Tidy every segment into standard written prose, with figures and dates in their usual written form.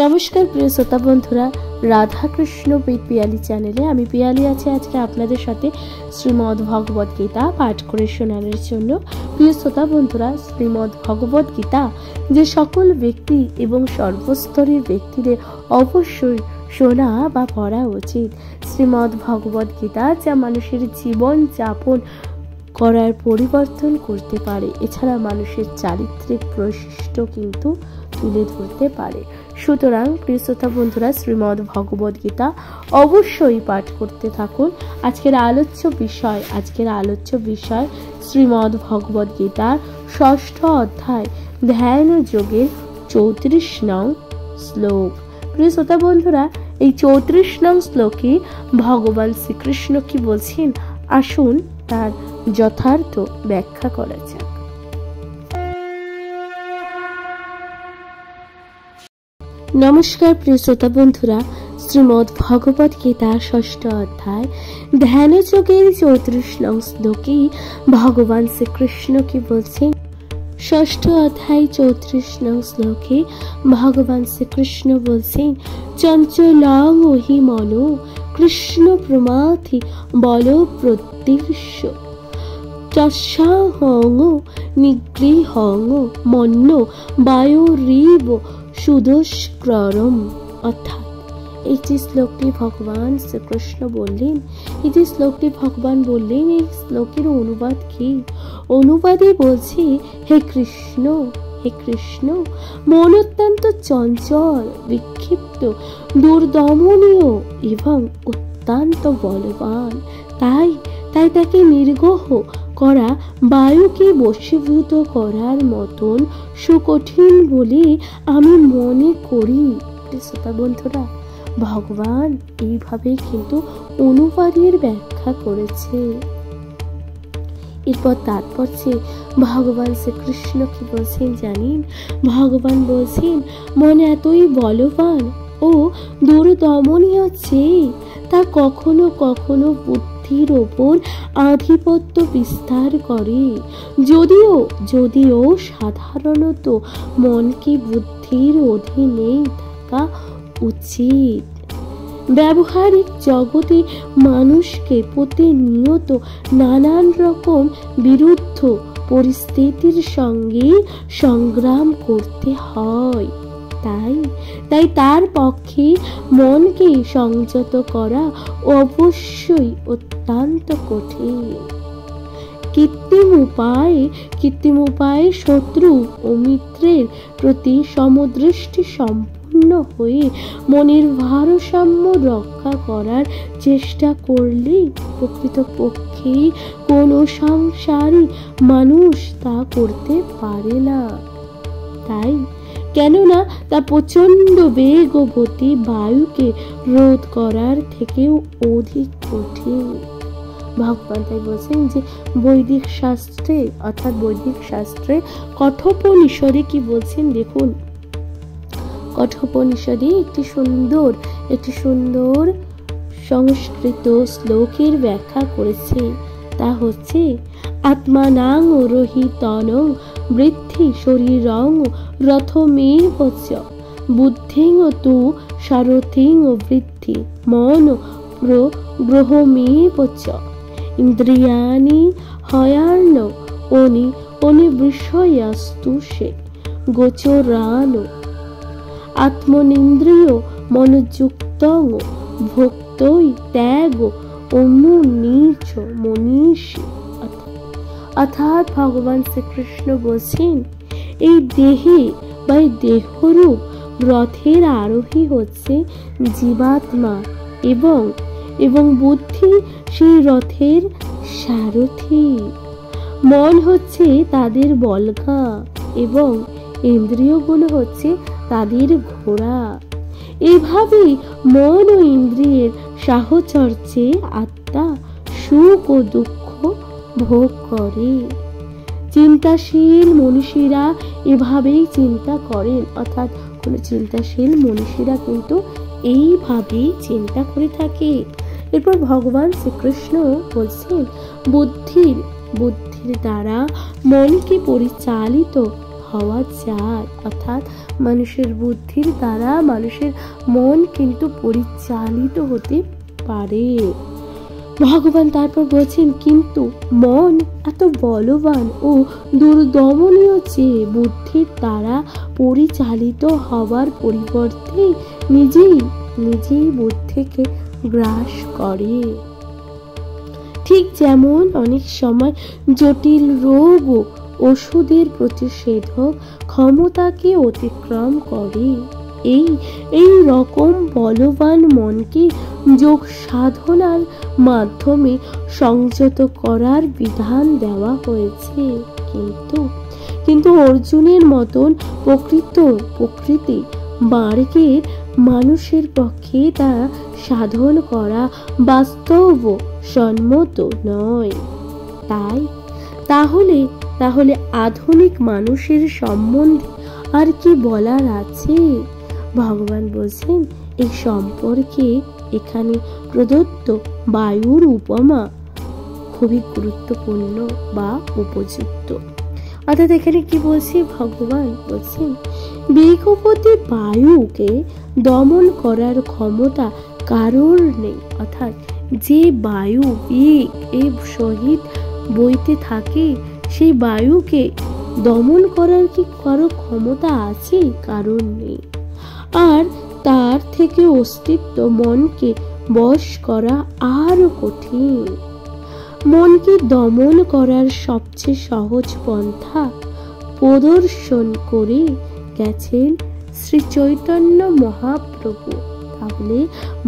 নমস্কার প্রিয় শ্রোতা বন্ধুরা, রাধাকৃষ্ণ উইথ পিয়ালি চ্যানেলে আমি পিয়ালি আছি আজকে আপনাদের সাথে শ্রীমদ্ ভগবদ গীতা পাঠ করে শোনানোর জন্য। প্রিয় শ্রোতা বন্ধুরা, শ্রীমদ্ ভগবদ গীতা যে সকল ব্যক্তি এবং সর্বস্তরের ব্যক্তিদের অবশ্যই শোনা বা পড়া উচিত। শ্রীমদ্ ভগবদ গীতা যা মানুষের জীবন যাপন করার পরিবর্তন করতে পারে, এছাড়া মানুষের চারিত্রিক বৈশিষ্ট্য কিন্তু তুলে ধরতে পারে। সুতরাং প্রিয় শ্রোতা বন্ধুরা, শ্রীমদ্ ভগবদ গীতা অবশ্যই পাঠ করতে থাকুন। আজকের আলোচ্য বিষয় শ্রীমদ্ ভগবদ গীতার 6ঠ অধ্যায় ধ্যান যোগের 34 নং শ্লোক। প্রিয় শ্রোতা বন্ধুরা, এই 34 নং শ্লোকে ভগবান শ্রীকৃষ্ণ কি বলছেন, আসুন তার যথার্থ ব্যাখ্যা করা যাক। নমস্কার প্রিয় শ্রোতা বন্ধুরা, শ্রীমদ্ ভগবদ গীতার 6ঠ অধ্যায় ধ্যান যোগের 34 নং শ্লোকে ভগবান শ্রীকৃষ্ণ কি বলছেন। 6ঠ অধ্যায় 34 নং শ্লোকে ভগবান শ্রীকৃষ্ণ বলছেন, চঞ্চলং ওহি মনো কৃষ্ণ প্রমাথি বল প্রত্যীর্ষ তস্যাহং নিগৃহং মন্য বায়োরিব সুদুষ্করম। অর্থাৎ এই যে শ্লোকটি ভগবান শ্রীকৃষ্ণ বললেন, এই শ্লোকের অনুবাদ কি? অনুবাদে বলছে, হে কৃষ্ণ, মন অত্যন্ত চঞ্চল, বিক্ষিপ্ত, দুর্দমনীয় এবং অত্যন্ত বলবান। তাই তাকে নির্গ্রহ করা বায়ুকে বশীভূত করার মতন সুকঠিন বলে আমি মনে করি। শ্রোতা বন্ধুরা, ভগবান এইভাবে কিন্তু অনুবাদের ব্যাখ্যা করেছে। এরপর তাৎপর্যে ভগবান শ্রীকৃষ্ণ কি বলছেন জানেন? ভগবান বলছেন, মন এতই বলবান ও দুর্দমনীয় যে তা কখনো কখনো বুদ্ধির ওপর আধিপত্য বিস্তার করে। যদিও সাধারণত মনকে বুদ্ধির অধীনে থাকা উচিত। ব্যবহারিক জগতে মানুষকে প্রতিনিয়ত নানান রকম বিরুদ্ধ পরিস্থিতির সঙ্গে সংগ্রাম করতে হয়। তাই তার পক্ষে মনকে সংযত করা অবশ্যই অত্যন্ত কঠিন। কৃত্রিম উপায়ে শত্রু ও মিত্রের প্রতি সমদৃষ্টি সম্পন্ন হয়ে মনের ভারসাম্য রক্ষা করার চেষ্টা করলে প্রকৃতপক্ষে কোনো সংসারী মানুষ তা করতে পারে না। কেননা তা প্রচন্ড বেগবতী বায়ুকে রোধ করার থেকেও অধিক কঠিন। ভগবান তাই বলছেন যে বৈদিক শাস্ত্রে কঠোপনিষদে কি বলছেন দেখুন। কঠোপনিষদে একটি সুন্দর সংস্কৃত শ্লোকের ব্যাখ্যা করেছে। তা হচ্ছে, আত্মানাং রহিতনং বৃদ্ধি শরীরং রথমেব চ বুদ্ধিং তু সারথিং বৃদ্ধি মন প্রগ্রহমেব চ ইন্দ্রিয়াণি হয়ার্ণ অনিবৃষয়াস্তু সে গোচরান আত্মনিন্দ্রিয় মনোযুক্তং ভক্তৈ ত্যাগ অনুনিচ মনীষী। অর্থাৎ ভগবান শ্রীকৃষ্ণ বলছেন, এই দেহে বা দেহরূপ রথের আরোহী হচ্ছে জীবাত্মা এবং বুদ্ধি সেই রথের সারথি। মন হচ্ছে তাদের বলগা এবং ইন্দ্রিয়গুলো হচ্ছে তাদের ঘোড়া। এভাবে মন ও ইন্দ্রিয়ের সাহচর্যে আত্মা সুখ ও দুঃখ ভোগ করে। চিন্তাশীল মনীষীরা এভাবেই চিন্তা করেন। অর্থাৎ কোন চিন্তাশীল মনীষীরা কিন্তু এইভাবেই চিন্তা করে থাকে। এরপর ভগবান শ্রীকৃষ্ণ বলছেন, বুদ্ধির দ্বারা মনকে পরিচালিত হওয়া যায়, অর্থাৎ মানুষের বুদ্ধির দ্বারা মানুষের মন কিন্তু পরিচালিত হতে পারে। ভগবান তারপর বলছেন, কিন্তু মন এত বলবান ও দুর্দমনীয় যে বুদ্ধির দ্বারা পরিচালিত হওয়ার পরিবর্তে নিজেই বুদ্ধিকে গ্রাস করে। ঠিক যেমন অনেক সময় জটিল রোগ ও ওষুধের প্রতিষেধক ক্ষমতাকে অতিক্রম করে, এই রকম বলবান মনকে যোগ সাধনার মাধ্যমে সংযত করার বিধান দেওয়া হয়েছে। কিন্তু অর্জুনের মতন প্রকৃতি মার্গের মানুষের পক্ষে তা সাধন করা বাস্তব সম্মত নয়। তাহলে আধুনিক মানুষের সম্বন্ধে আর কি বলার আছে? ভগবান বলছেন, এই সম্পর্কে এখানে প্রদত্ত বায়ুর উপমা খুবই গুরুত্বপূর্ণ বা উপযুক্ত। অর্থাৎ এখানে কি বলছি? ভগবান বলছেন, বেগবতী বায়ুকে দমন করার ক্ষমতা কারোর নেই। অর্থাৎ যে বায়ু বেগ এর সহিত বইতে থাকে, সেই বায়ুকে দমন করার কি কারো ক্ষমতা আছে? কারণ নেই। আর তার থেকে অস্তিত্ব মনকে বশ করা আরো কঠিন। মনকে দমন করার সবচেয়ে সহজ পন্থা প্রদর্শন করে গেছেন শ্রী চৈতন্য মহাপ্রভু। তাহলে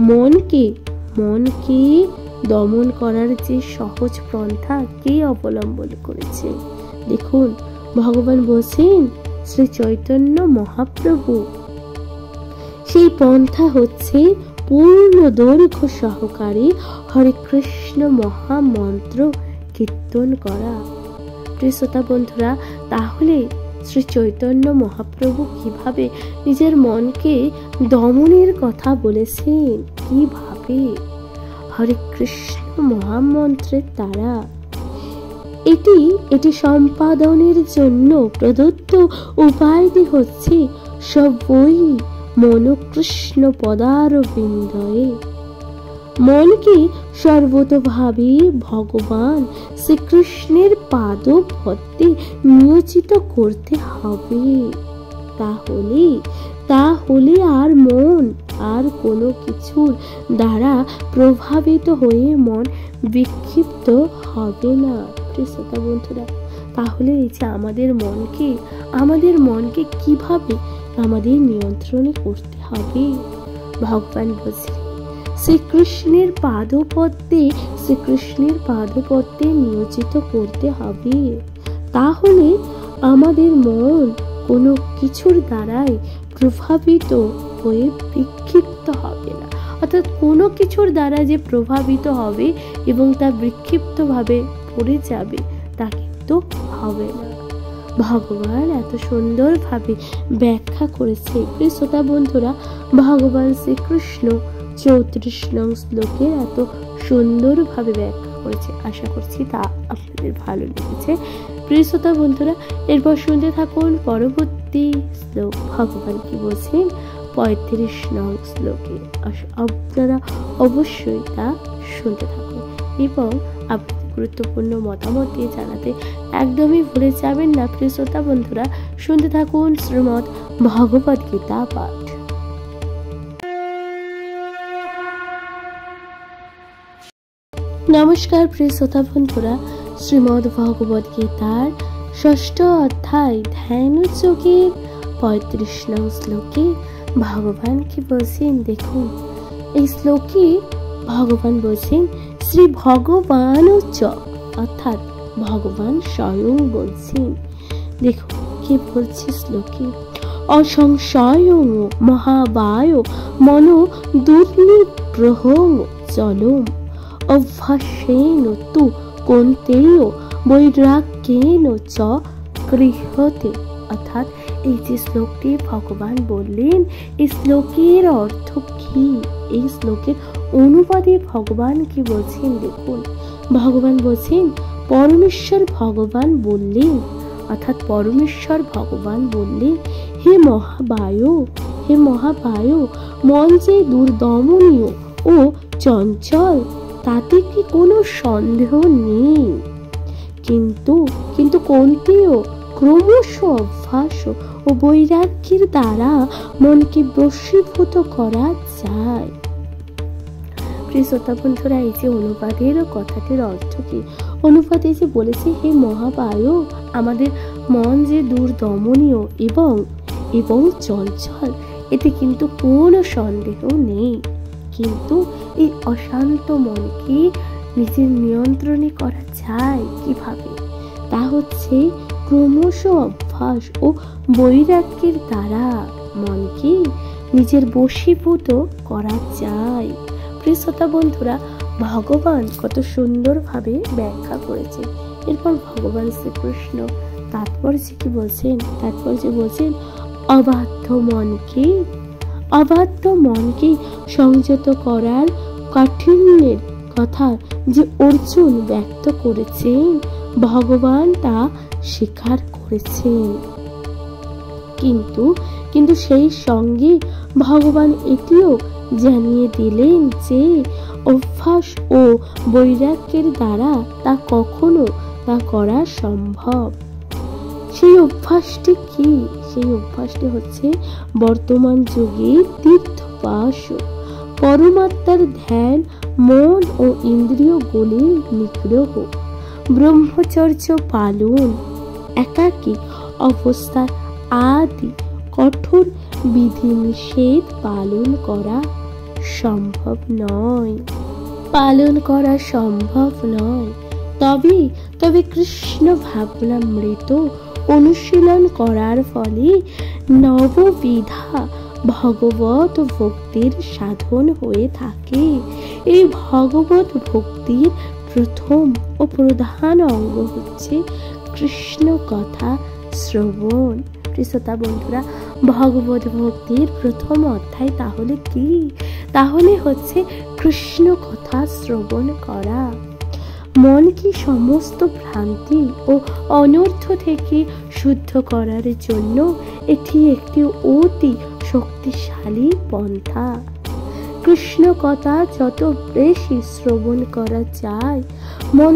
মনকে দমন করার যে সহজ পন্থা কে অবলম্বন করেছে? দেখুন, ভগবান বলছেন শ্রী চৈতন্য মহাপ্রভু। সেই পন্থা হচ্ছে পূর্ণ দৈর্ঘ্য সহকারে হরে কৃষ্ণ মহামন্ত্র কীর্তন করা। প্রিয় শ্রোতা বন্ধুরা, তাহলে শ্রী চৈতন্য মহাপ্রভু কিভাবে নিজের মনকে দমনের কথা বলেছেন? কিভাবে? হরে কৃষ্ণ মহামন্ত্রের দ্বারা। এটি সম্পাদনের জন্য প্রদত্ত উপায়টি হচ্ছে সবই মনকৃষ্ণ পদারবিন্দয়ে। মনকে সর্বতোভাবে ভগবান শ্রীকৃষ্ণের পাদপদ্মে নিয়োজিত করতে হবে। তাহলে আর মন আর কোনো কিছুর দ্বারা প্রভাবিত হয়ে মন বিক্ষিপ্ত হবে না। শ্রোতা বন্ধুরা, তাহলে এই যে আমাদের মনকে কিভাবে আমাদের নিয়ন্ত্রণে করতে হবে? ভগবান বলছেন, শ্রীকৃষ্ণের পাদপদ্মে নিয়োজিত করতে হবে। তাহলে আমাদের মন কোনো কিছুর দ্বারাই প্রভাবিত হয়ে বিক্ষিপ্ত হবে না। অর্থাৎ কোনো কিছুর দ্বারা যে প্রভাবিত হবে এবং তা বিক্ষিপ্তভাবে পড়ে যাবে, তা কিন্তু হবে না। ভগবান এত সুন্দরভাবে ব্যাখ্যা করেছে। প্রিয় শ্রোতা বন্ধুরা, ভগবান শ্রীকৃষ্ণ 34 নং শ্লোকে এত সুন্দরভাবে ব্যাখ্যা করেছে। আশা করছি তা আপনাদের ভালো লেগেছে। প্রিয় শ্রোতা বন্ধুরা, এরপর শুনতে থাকুন পরবর্তী শ্লোক। ভগবান কি বলছেন 35 নং শ্লোকে। আপনারা অবশ্যই তা শুনতে থাকুন এবং আপনাদের গুরুত্বপূর্ণ মতামত দিয়ে জানাতে একদমই ভুলে যাবেন না। প্রিয় শ্রোতা বন্ধুরা, শুনতে থাকুন শ্রীমদ্ ভগবদ গীতা পাঠ। নমস্কার প্রিয় শ্রোতা বন্ধুরা, শ্রীমদ্ ভগবদ গীতার 6ষ্ঠ অধ্যায় ধ্যান যোগের 35 নং শ্লোকে ভগবান কি বলছেন দেখুন। এই শ্লোকে ভগবান বলছেন শ্রী ভগবান অর্থাৎ ভগবান স্বয়ং বলছেন। দেখুন কি বলছে শ্লোকে, অসংশয়ং মহাবায় মনো দুর্নিগ্রহং চলম অভ্যাসেন তু কন্তেয় বৈরাগ্যেন চ গৃহতে। অর্থাৎ এই যে শ্লোকটি ভগবান বললেন, এই শ্লোকের অর্থ কি? এই শ্লোকের অনুবাদে ভগবান কি বলছেন দেখুন। ভগবান বলছেন, পরমেশ্বর ভগবান বললেন, অর্থাৎ পরমেশ্বর ভগবান বললেন, হে মহাবায়ু, হে মহাবায়ু, মন যে দুর্দমনীয় ও চঞ্চল তাতে কি কোনো সন্দেহ নেই, কিন্তু কিন্তু কোনটিও ক্রমশ অভ্যাস ও বৈরাগ্যের দ্বারা মনকে বশীভূত করা যায়। প্রিয় শ্রোতা বন্ধুরা, এই যে অনুবাদের কথাটির অর্থ কি? অনুবাদে যে বলেছে, হে মহাবায়ু, আমাদের মন যে দুর্দমনীয় এবং এবং চঞ্চল, এতে কিন্তু কোনো সন্দেহ নেই, কিন্তু এই অশান্ত মনকে নিজের নিয়ন্ত্রণে করা যায় কিভাবে? তা হচ্ছে ক্রমশ অভ্যাস ও বৈরাগ্যের দ্বারা মনকে নিজের বশীভূত করা যায়। প্রিয় শ্রোতা বন্ধুরা, ভগবান কত সুন্দরভাবে ব্যাখ্যা করেছে। এরপর ভগবান শ্রীকৃষ্ণ তাৎপর্য কি বলছেন? তাৎপর্য বলছেন, অবাধ্য মনকে সংযত করার কাঠিন্যের কথা যে অর্জুন ব্যক্ত করেছেন, ভগবান তা স্বীকার করেছেন, কিন্তু সেই সঙ্গে ভগবান এটিও জানিয়ে দিলেন যে অভ্যাস ও বৈরাগ্যের দ্বারা তা কখনো তা করা সম্ভব। সেই অভ্যাসটি কি? সেই অভ্যাসটি হচ্ছে বর্তমান যুগে তীর্থবাস, পরমাত্মার ধ্যান, মন ও ইন্দ্রিয়গুলির নিগ্রহ, ব্রহ্মচর্য পালন, একাকী অবস্থার আদি কঠোর বিধিনিষেধ পালন করা সম্ভব নয়। তবে কৃষ্ণ ভাবনামৃত অনুশীলন করার ফলে নববিধা ভগবত ভক্তির সাধন হয়ে থাকে। এই ভগবত ভক্তির প্রথম ও প্রধান অঙ্গ হচ্ছে কৃষ্ণ কথা শ্রবণ। শ্রোতা বন্ধুরা, ভগবত ভক্তির প্রথম অধ্যায় তাহলে কি? তাহলে হচ্ছে কৃষ্ণ কথা শ্রবণ করা। মনকে সমস্ত ভ্রান্তি ও অনর্থ থেকে শুদ্ধ করার জন্য এটি একটি অতি শক্তিশালী পন্থা। কৃষ্ণ কথা যত বেশি শ্রবণ করা যায়, মন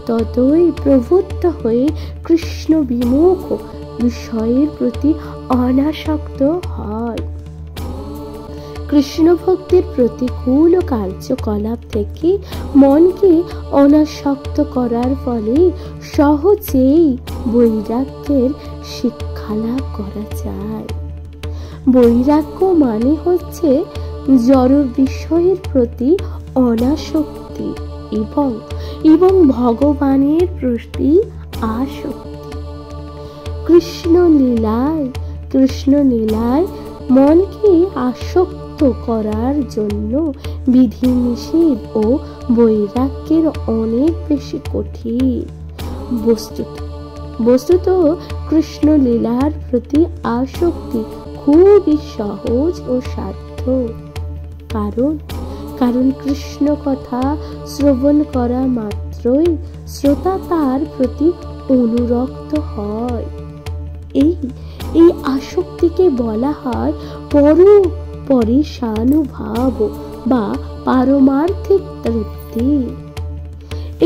ততই প্রবুদ্ধ হয়ে কৃষ্ণ বিমুখ বিষয়ের প্রতি অনাসক্ত হয়। কৃষ্ণ ভক্তির প্রতিকূল কার্যকলাপ থেকে মনকে অনাসক্ত করার ফলে সহজেই বৈরাগ্যের শিক্ষা লাভ করা যায়। বৈরাগ্য মানে হচ্ছে জড় বিষয়ের প্রতি অনাসক্তি এবং ভগবানের প্রতি আসক্তি। কৃষ্ণ লীলায় মনকে আসক্ত করার জন্য বিধিনিষেধ ও বৈরাগ্যের অনেক বেশি কঠিন। বস্তুত কৃষ্ণ লীলার প্রতি আসক্তি খুবই সহজ ও সাধ্য, কারণ কৃষ্ণ কথা শ্রবণ করা মাত্রই শ্রোতা তার প্রতি অনুরক্ত হয়। এই আসক্তিকে বলা হয় পরিশানুভাব বা পারমার্থিক তৃপ্তি।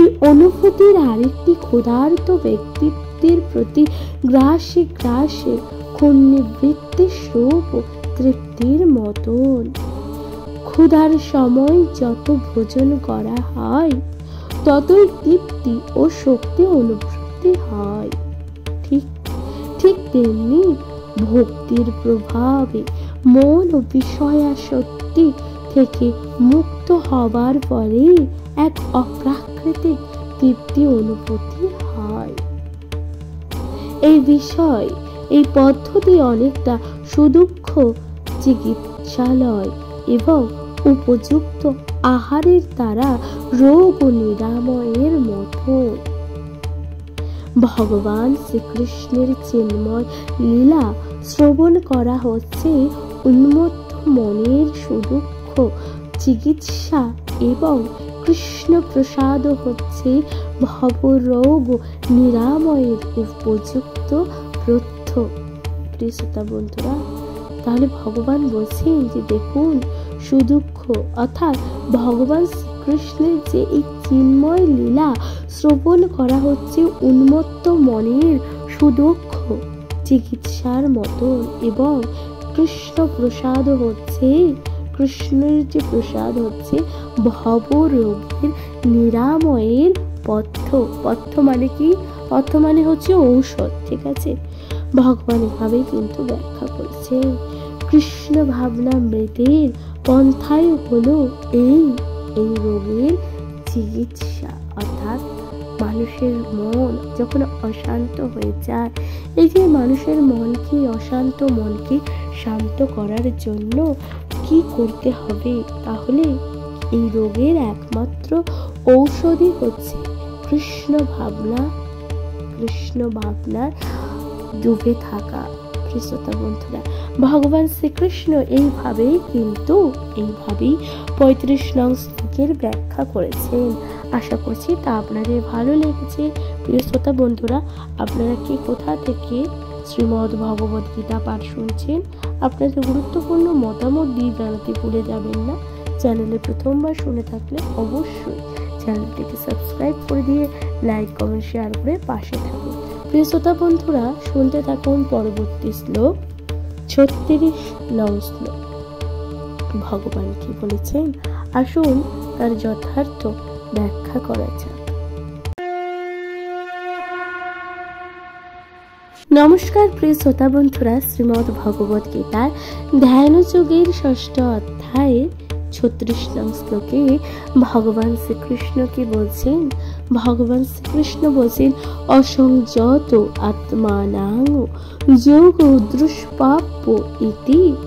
এই অনুভূতির আরেকটি ক্ষুধার্ত ব্যক্তিত্বের প্রতি গ্রাসে ক্ষুণ্ণবৃত্তি রূপ তৃপ্তির মতন। ক্ষুধার সময় যত ভোজন করা হয়, ততই তৃপ্তি ও শক্তি অনুভূতি হয়। ঠিক তেমনি ভক্তির প্রভাবে মন ও বিষয়াসক্তি থেকে মুক্ত হবার ফলে এক অপ্রাকৃতিক তৃপ্তি অনুভূতি হয়। এই পদ্ধতি অনেকটা সুদক্ষ চিকিৎসালয় এবং উপযুক্ত আহারের দ্বারা রোগ ও নিরাময়ের মতো। ভগবান শ্রীকৃষ্ণের চিন্ময় লীলা শ্রবণ করা হচ্ছে উন্মত্ত মনের সুদক্ষ চিকিৎসা এবং কৃষ্ণ প্রসাদ হচ্ছে ভবরোগ নিরাময়ের উপযুক্ত প্রথ্য। প্রিয় শ্রোতা বন্ধুরা, তাহলে ভগবান বলছেন যে দেখুন, সুদুঃখ অর্থাৎ ভগবান শ্রীকৃষ্ণের যে এই চিন্ময় লীলা শ্রবণ করা হচ্ছে উন্মত্ত মনের সুদক্ষ চিকিৎসার মতন, এবং কৃষ্ণ প্রসাদ হচ্ছে, কৃষ্ণের যে প্রসাদ হচ্ছে ভবরোগের নিরাময়ের পথ্য। পথ্য মানে কি? পথ্য মানে হচ্ছে ঔষধ, ঠিক আছে? ভগবান এভাবেই কিন্তু ব্যাখ্যা করেছেন। কৃষ্ণ ভাবনামৃতের পন্থাই হলো এই রোগের চিকিৎসা। অর্থাৎ মানুষের মন যখন অশান্ত হয়ে যায়, এই যে মানুষের মনকে, অশান্ত মনকে শান্ত করার জন্য কি করতে হবে? তাহলে এই রোগের একমাত্র ঔষধই হচ্ছে কৃষ্ণ ভাবনা, কৃষ্ণ ভাবনার ডুবে থাকা। শ্রোতা বন্ধুরা, ভগবান শ্রীকৃষ্ণ এইভাবেই 35 নং শ্লোকের ব্যাখ্যা করেছেন। আশা করছি তা আপনাদের ভালো লেগেছে। প্রিয় শ্রোতা বন্ধুরা, আপনারা কি কোথা থেকে শ্রীমদ্ ভগবদ গীতা পাঠ শুনছেন? আপনাদের গুরুত্বপূর্ণ মতামত দিয়ে জানাতে ভুলে যাবেন না। চ্যানেলে প্রথমবার শুনে থাকলে অবশ্যই চ্যানেলটিকে সাবস্ক্রাইব করে দিয়ে লাইক, কমেন্ট, শেয়ার করে পাশে থাকুন। প্রিয় শ্রোতা বন্ধুরা, শুনতে থাকুন পরবর্তী শ্লোক, 36 নং শ্লোক। ভগবান কি বলেছেন আসুন তার যথার্থ ব্যাখ্যা করা যাক। নমস্কার প্রিয় শ্রোতা বন্ধুরা, শ্রীমদ্ ভগবদ গীতার ধ্যান যোগের 6ষ্ঠ অধ্যায়ে 36 নং শ্লোকে ভগবান শ্রীকৃষ্ণ কি বলছেন? ভগবান শ্রীকৃষ্ণ বলছেন, অসংযত আত্মানাং যোগ দুষ্প্রাপ্য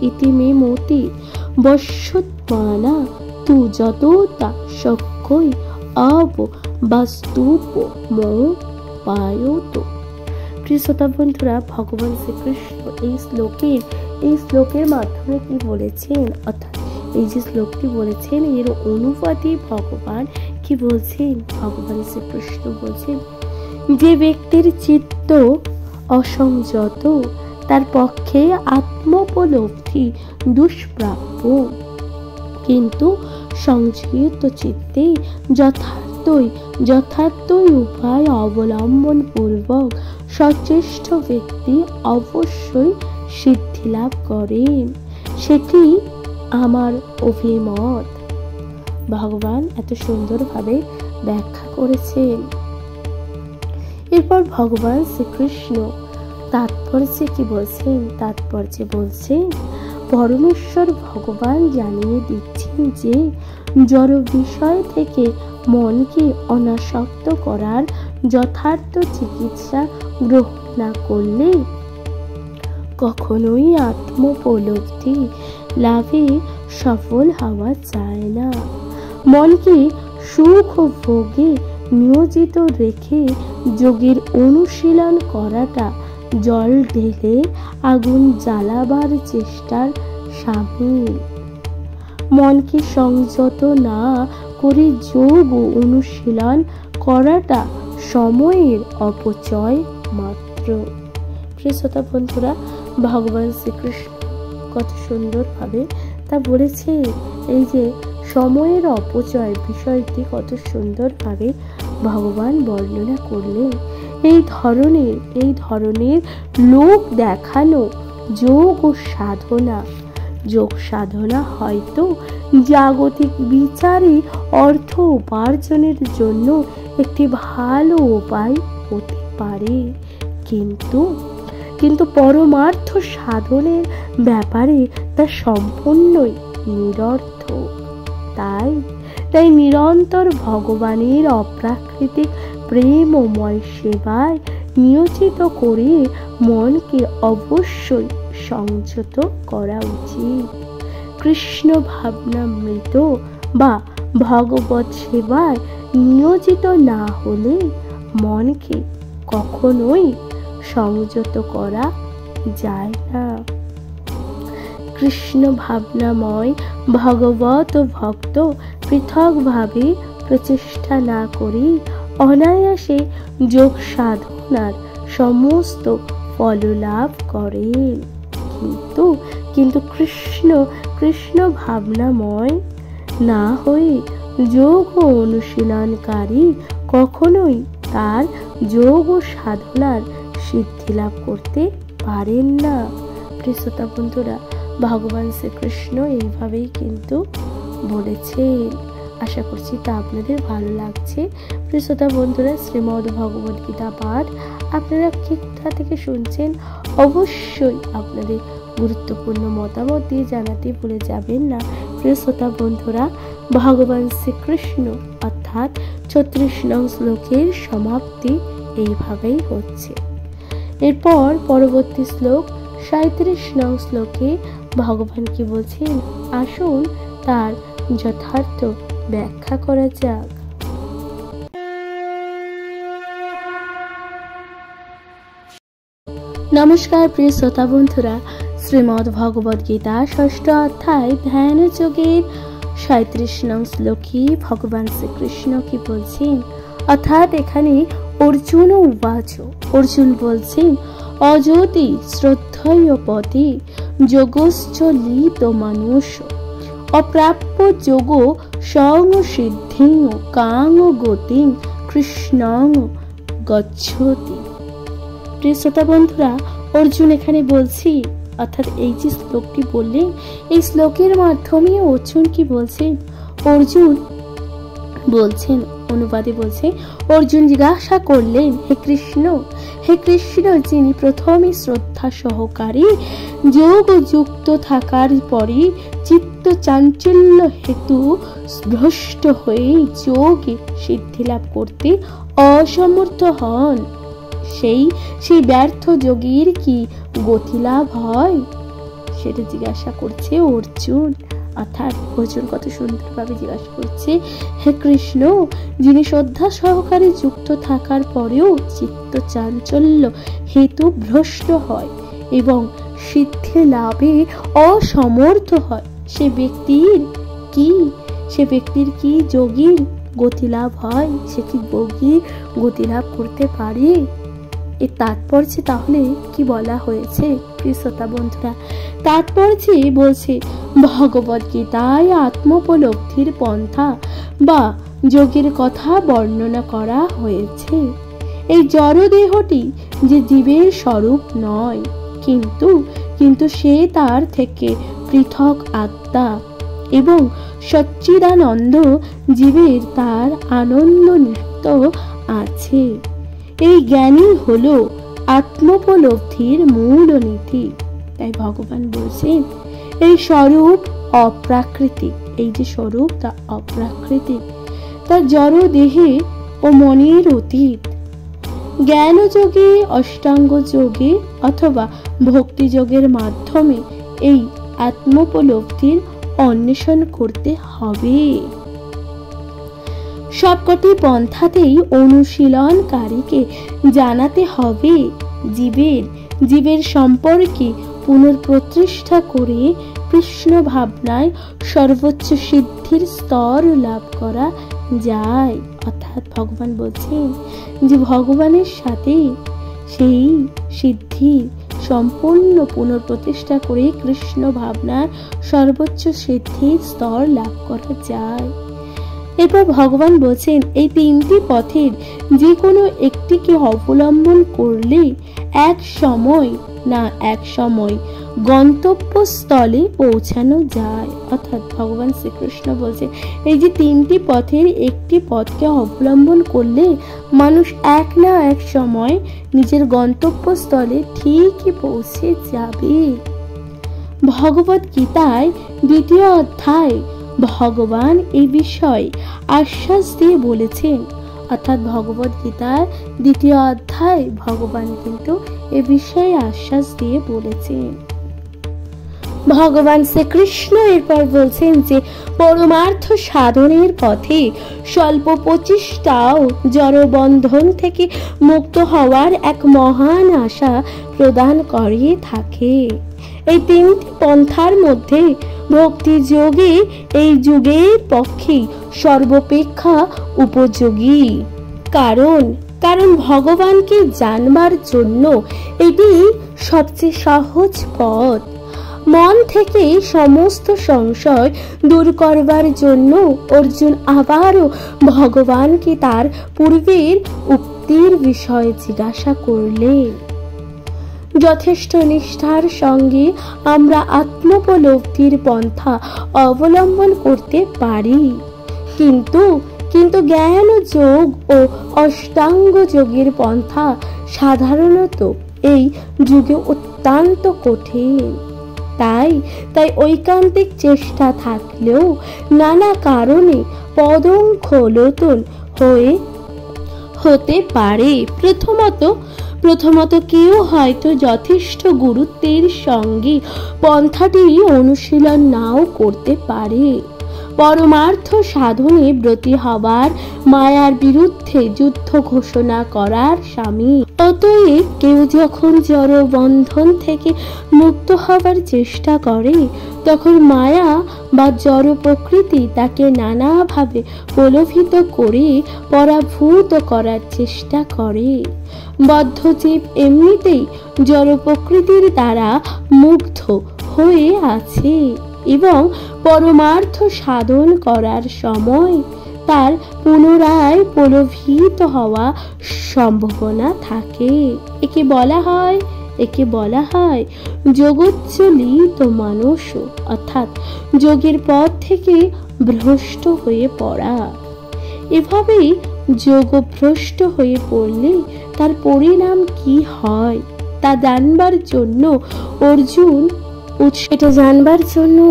ইতি মে মতি বশ্যৎমানা তু যতোতা শক্যই অব বাস্তুপ মো পায়ত। প্রিয় শ্রোতা বন্ধুরা, ভগবান শ্রীকৃষ্ণ এই শ্লোকের মাধ্যমে কি বলেছেন, অর্থাৎ এই যে শ্লোকটি বলেছেন এর অনুবাদে ভগবান কি বলছেন? ভগবান শ্রীকৃষ্ণ বলছেন, যে ব্যক্তির চিত্ত অসংযত তার পক্ষে আত্মোপলব্ধি দুষ্প্রাপ্য, কিন্তু সংযত চিত্তে যথার্থই উপায় অবলম্বন পূর্বক সচেষ্ট ব্যক্তি অবশ্যই সিদ্ধি লাভ করেন, সেটি আমার অভিমত। ভগবান এত সুন্দরভাবে ব্যাখ্যা করেছেন। এরপর ভগবান শ্রীকৃষ্ণ তাৎপর্যে কি বলছেন? তাৎপর্যে বলছেন, পরমেশ্বর ভগবান জানিয়ে দিচ্ছেন যে জড় বিষয় থেকে মনকে অনাসক্ত করার যথার্থ চিকিৎসা গ্রহণ না করলে কখনোই আত্মোপলব্ধি লাভে সফল হওয়া যায় না। মনকে সুখ ও ভোগে নিয়োজিত রেখে যোগের অনুশীলন করাটা জল ঢেলে আগুন জ্বালাবার চেষ্টার সামিল। মনকে সংযত না করে যোগ ও অনুশীলন করাটা সময়ের অপচয় মাত্র। প্রিয় শ্রোতা বন্ধুরা, ভগবান শ্রীকৃষ্ণ কত সুন্দরভাবে তা বলেছে। এই যে সময়ের অপচয় বিষয়টি কত সুন্দরভাবে ভগবান বর্ণনা করলেন। এই ধরনের লোক দেখানো যোগ সাধনা হয়তো জাগতিক বিচারে অর্থ উপার্জনের জন্য একটি ভালো উপায় হতে পারে, কিন্তু পরমার্থ সাধনের ব্যাপারে তা সম্পূর্ণই নিরর্থক। তাই নিরন্তর ভগবানের অপ্রাকৃতিক প্রেমময় সেবায় নিয়োজিত করে মনকে অবশ্যই সংযত করা উচিত। কৃষ্ণ ভাবনামৃত বা ভগবত সেবায় নিয়োজিত না হলে মনকে কখনোই সংযত করা যায় না। কৃষ্ণ ভাবনাময় ভগবত ভক্ত পৃথকভাবে প্রচেষ্টা না করে অনায়াসে যোগ সাধনার সমস্ত ফল লাভ করেন। কিন্তু কৃষ্ণ ভাবনাময় না হয়ে যোগ অনুশীলনকারী কখনোই তার যোগ ও সাধনার সিদ্ধি লাভ করতে পারেন না। প্রিয় শ্রোতা বন্ধুরা, ভগবান শ্রীকৃষ্ণ এইভাবেই কিন্তু বলেছেন। আশা করছি তা আপনাদের ভালো লাগছে। প্রিয় শ্রোতা বন্ধুরা, শ্রীমদ্ ভগবদ গীতা পাঠ আপনারা কোথা থেকে শুনছেন অবশ্যই আপনাদের গুরুত্বপূর্ণ মতামত দিয়ে জানাতে ভুলে যাবেন না। প্রিয় শ্রোতা বন্ধুরা, ভগবান শ্রীকৃষ্ণ অর্থাৎ 36 নং শ্লোকের সমাপ্তি এইভাবেই হচ্ছে। এরপর পরবর্তী শ্লোক 37 নং শ্লোকে ভগবান কি বলছেন, আসুন তার যথার্থ ব্যাখ্যা করা যাক। নমস্কার প্রিয় শ্রোতা বন্ধুরা, শ্রীমদ্ ভগবদ গীতা 6ষ্ঠ অধ্যায় ধ্যান যোগের 37 নং শ্লোকে ভগবান শ্রীকৃষ্ণ কি বলছেন, অর্থাৎ এখানে অর্জুন উবাচ, অর্জুন বলছেন, অযতি শ্রদ্ধেয় পদে যোগশ্চ লিত মানুষ অপ্রাপ্য যোগ সং সিদ্ধিং কাং গতিং কৃষ্ণং গচ্ছতি। প্রিয় শ্রোতা বন্ধুরা, অর্জুন এখানে বলছি, অর্থাৎ এই যে শ্লোকটি বললেন, এই শ্লোকের মাধ্যমে অর্জুন কি বলছেন, অর্জুন বলছেন, অনুবাদে বলছে, অর্জুন জিজ্ঞাসা করলেন, হে কৃষ্ণ, যিনি প্রথমে শ্রদ্ধা সহকারে যোগ যুক্ত থাকার পরে চিত্ত চাঞ্চল্য হেতু ভ্রষ্ট হয়ে যোগে সিদ্ধি লাভ করতে অসমর্থ হন, সেই ব্যর্থ যোগীর কি গতি লাভ হয়, সেটা জিজ্ঞাসা করছে অর্জুন। অর্থাৎ অর্জুন কত সুন্দরভাবে জিজ্ঞাসা করছে, হে কৃষ্ণ, যিনি শ্রদ্ধা সহকারে যুক্ত থাকার পরেও চিত্ত চাঞ্চল্য হেতু ভ্রষ্ট হয় এবং সিদ্ধি লাভে অসমর্থ হয়, সে ব্যক্তির কি যোগীর গতি লাভ হয়, সে কি যোগীর গতি লাভ করতে পারে? এর তাৎপর্যে তাহলে কি বলা হয়েছে প্রিয় শ্রোতা বন্ধুরা? তাৎপর্যে বলছে, ভগবদ গীতায় আত্মোপলব্ধির পন্থা বা যোগের কথা বর্ণনা করা হয়েছে। এই জড় দেহটি যে জীবের স্বরূপ নয়, কিন্তু সে তার থেকে পৃথক আত্মা এবং সচ্চিদানন্দ জীবের তার আনন্দ নিত্য আছে। এই জ্ঞানই হলো আত্মোপলব্ধির মূল নীতি। তাই ভগবান বলছেন, এই স্বরূপ অপ্রাকৃতিক, এই যে স্বরূপ তা অপ্রাকৃতিক, তা জড় দেহে ও মনের অতীত। জ্ঞান যোগে, অষ্টাঙ্গ যোগে অথবা ভক্তি যোগের মাধ্যমে এই আত্মোপলব্ধির অন্বেষণ করতে হবে। সবকটি পন্থাতেই অনুশীলনকারীকে জানাতে হবে জীবের সম্পর্কে পুনঃপ্রতিষ্ঠা করে কৃষ্ণ ভাবনায় সর্বোচ্চ সিদ্ধির স্তর লাভ করা যায়। অর্থাৎ ভগবান বলছেন যে ভগবানের সাথে সেই সিদ্ধি সম্পূর্ণ পুনঃপ্রতিষ্ঠা করে কৃষ্ণ ভাবনার সর্বোচ্চ সিদ্ধির স্তর লাভ করা যায়। এরপর ভগবান বলছেন, এই 3টি পথের যে কোনো একটিকে অবলম্বন করলে এক সময় গন্তব্যস্থলে পৌঁছানো যায়। অর্থাৎ ভগবান শ্রীকৃষ্ণ বলছেন, এই যে 3টি পথের একটি পথকে অবলম্বন করলে মানুষ এক না এক সময় নিজের গন্তব্যস্থলে ঠিকই পৌঁছে যাবে। ভগবদ গীতায় 2য় অধ্যায় ভগবান এই বিষয়ে আশ্বাস দিয়ে বলেছেন। অর্থাৎ ভগবদ গীতার 2য় অধ্যায় ভগবান কিন্তু এ বিষয়ে আশ্বাস দিয়ে বলেছেন। ভগবান শ্রীকৃষ্ণ এরপর বলছেন যে পরমার্থ সাধনের পথে স্বল্প প্রচেষ্টাও জড়বন্ধন থেকে মুক্ত হওয়ার এক মহান আশা প্রদান করে থাকে। এই 3টি পন্থার মধ্যে ভক্তি যোগে এই যুগের পক্ষে সর্বাপেক্ষা উপযোগী। কারণ ভগবানকে জানবার জন্য এটি সবচেয়ে সহজ পথ। মন থেকে সমস্ত সংশয় দূর করবার জন্য অর্জুন আবারও ভগবানকে তার পূর্বের উক্তির বিষয়ে জিজ্ঞাসা করলেন। যথেষ্ট নিষ্ঠার সঙ্গে আমরা আত্মোপলব্ধির পন্থা অবলম্বন করতে পারি, কিন্তু জ্ঞান যোগ ও অষ্টাঙ্গ যোগের পন্থা সাধারণত এই যুগে অত্যন্ত কঠিন। তাই ঐকান্তিক চেষ্টা থাকলেও নানা কারণে পদঙ্খলোতন হতে পারে। প্রথমত কেউ হয়তো যথেষ্ট গুরুত্বের সঙ্গে পন্থাটি অনুশীলন নাও করতে পারে। পরমার্থ সাধনে ব্রতী হবার মায়ার বিরুদ্ধে যুদ্ধ ঘোষণা করার স্বামী। অতএব কেউ যখন জড় বন্ধন থেকে মুক্ত হবার চেষ্টা করে, তখন মায়া বা জড় প্রকৃতি তাকে নানাভাবে প্রলোভিত করে পরাভূত করার চেষ্টা করে। বদ্ধ জীব এমনিতেই জড় প্রকৃতির দ্বারা মুগ্ধ হয়ে আছে এবং পরমার্থ সাধন করার সময় তার পুনরায় প্রলোভিত হওয়া সম্ভাবনা থাকে। একে বলা হয় যোগোচ্ছলিত মানুষ, অর্থাৎ যোগের পথ থেকে ভ্রষ্ট হয়ে পড়া। এভাবেই যোগভ্রষ্ট হয়ে পড়লে তার পরিণাম কি হয় তা জানবার জন্য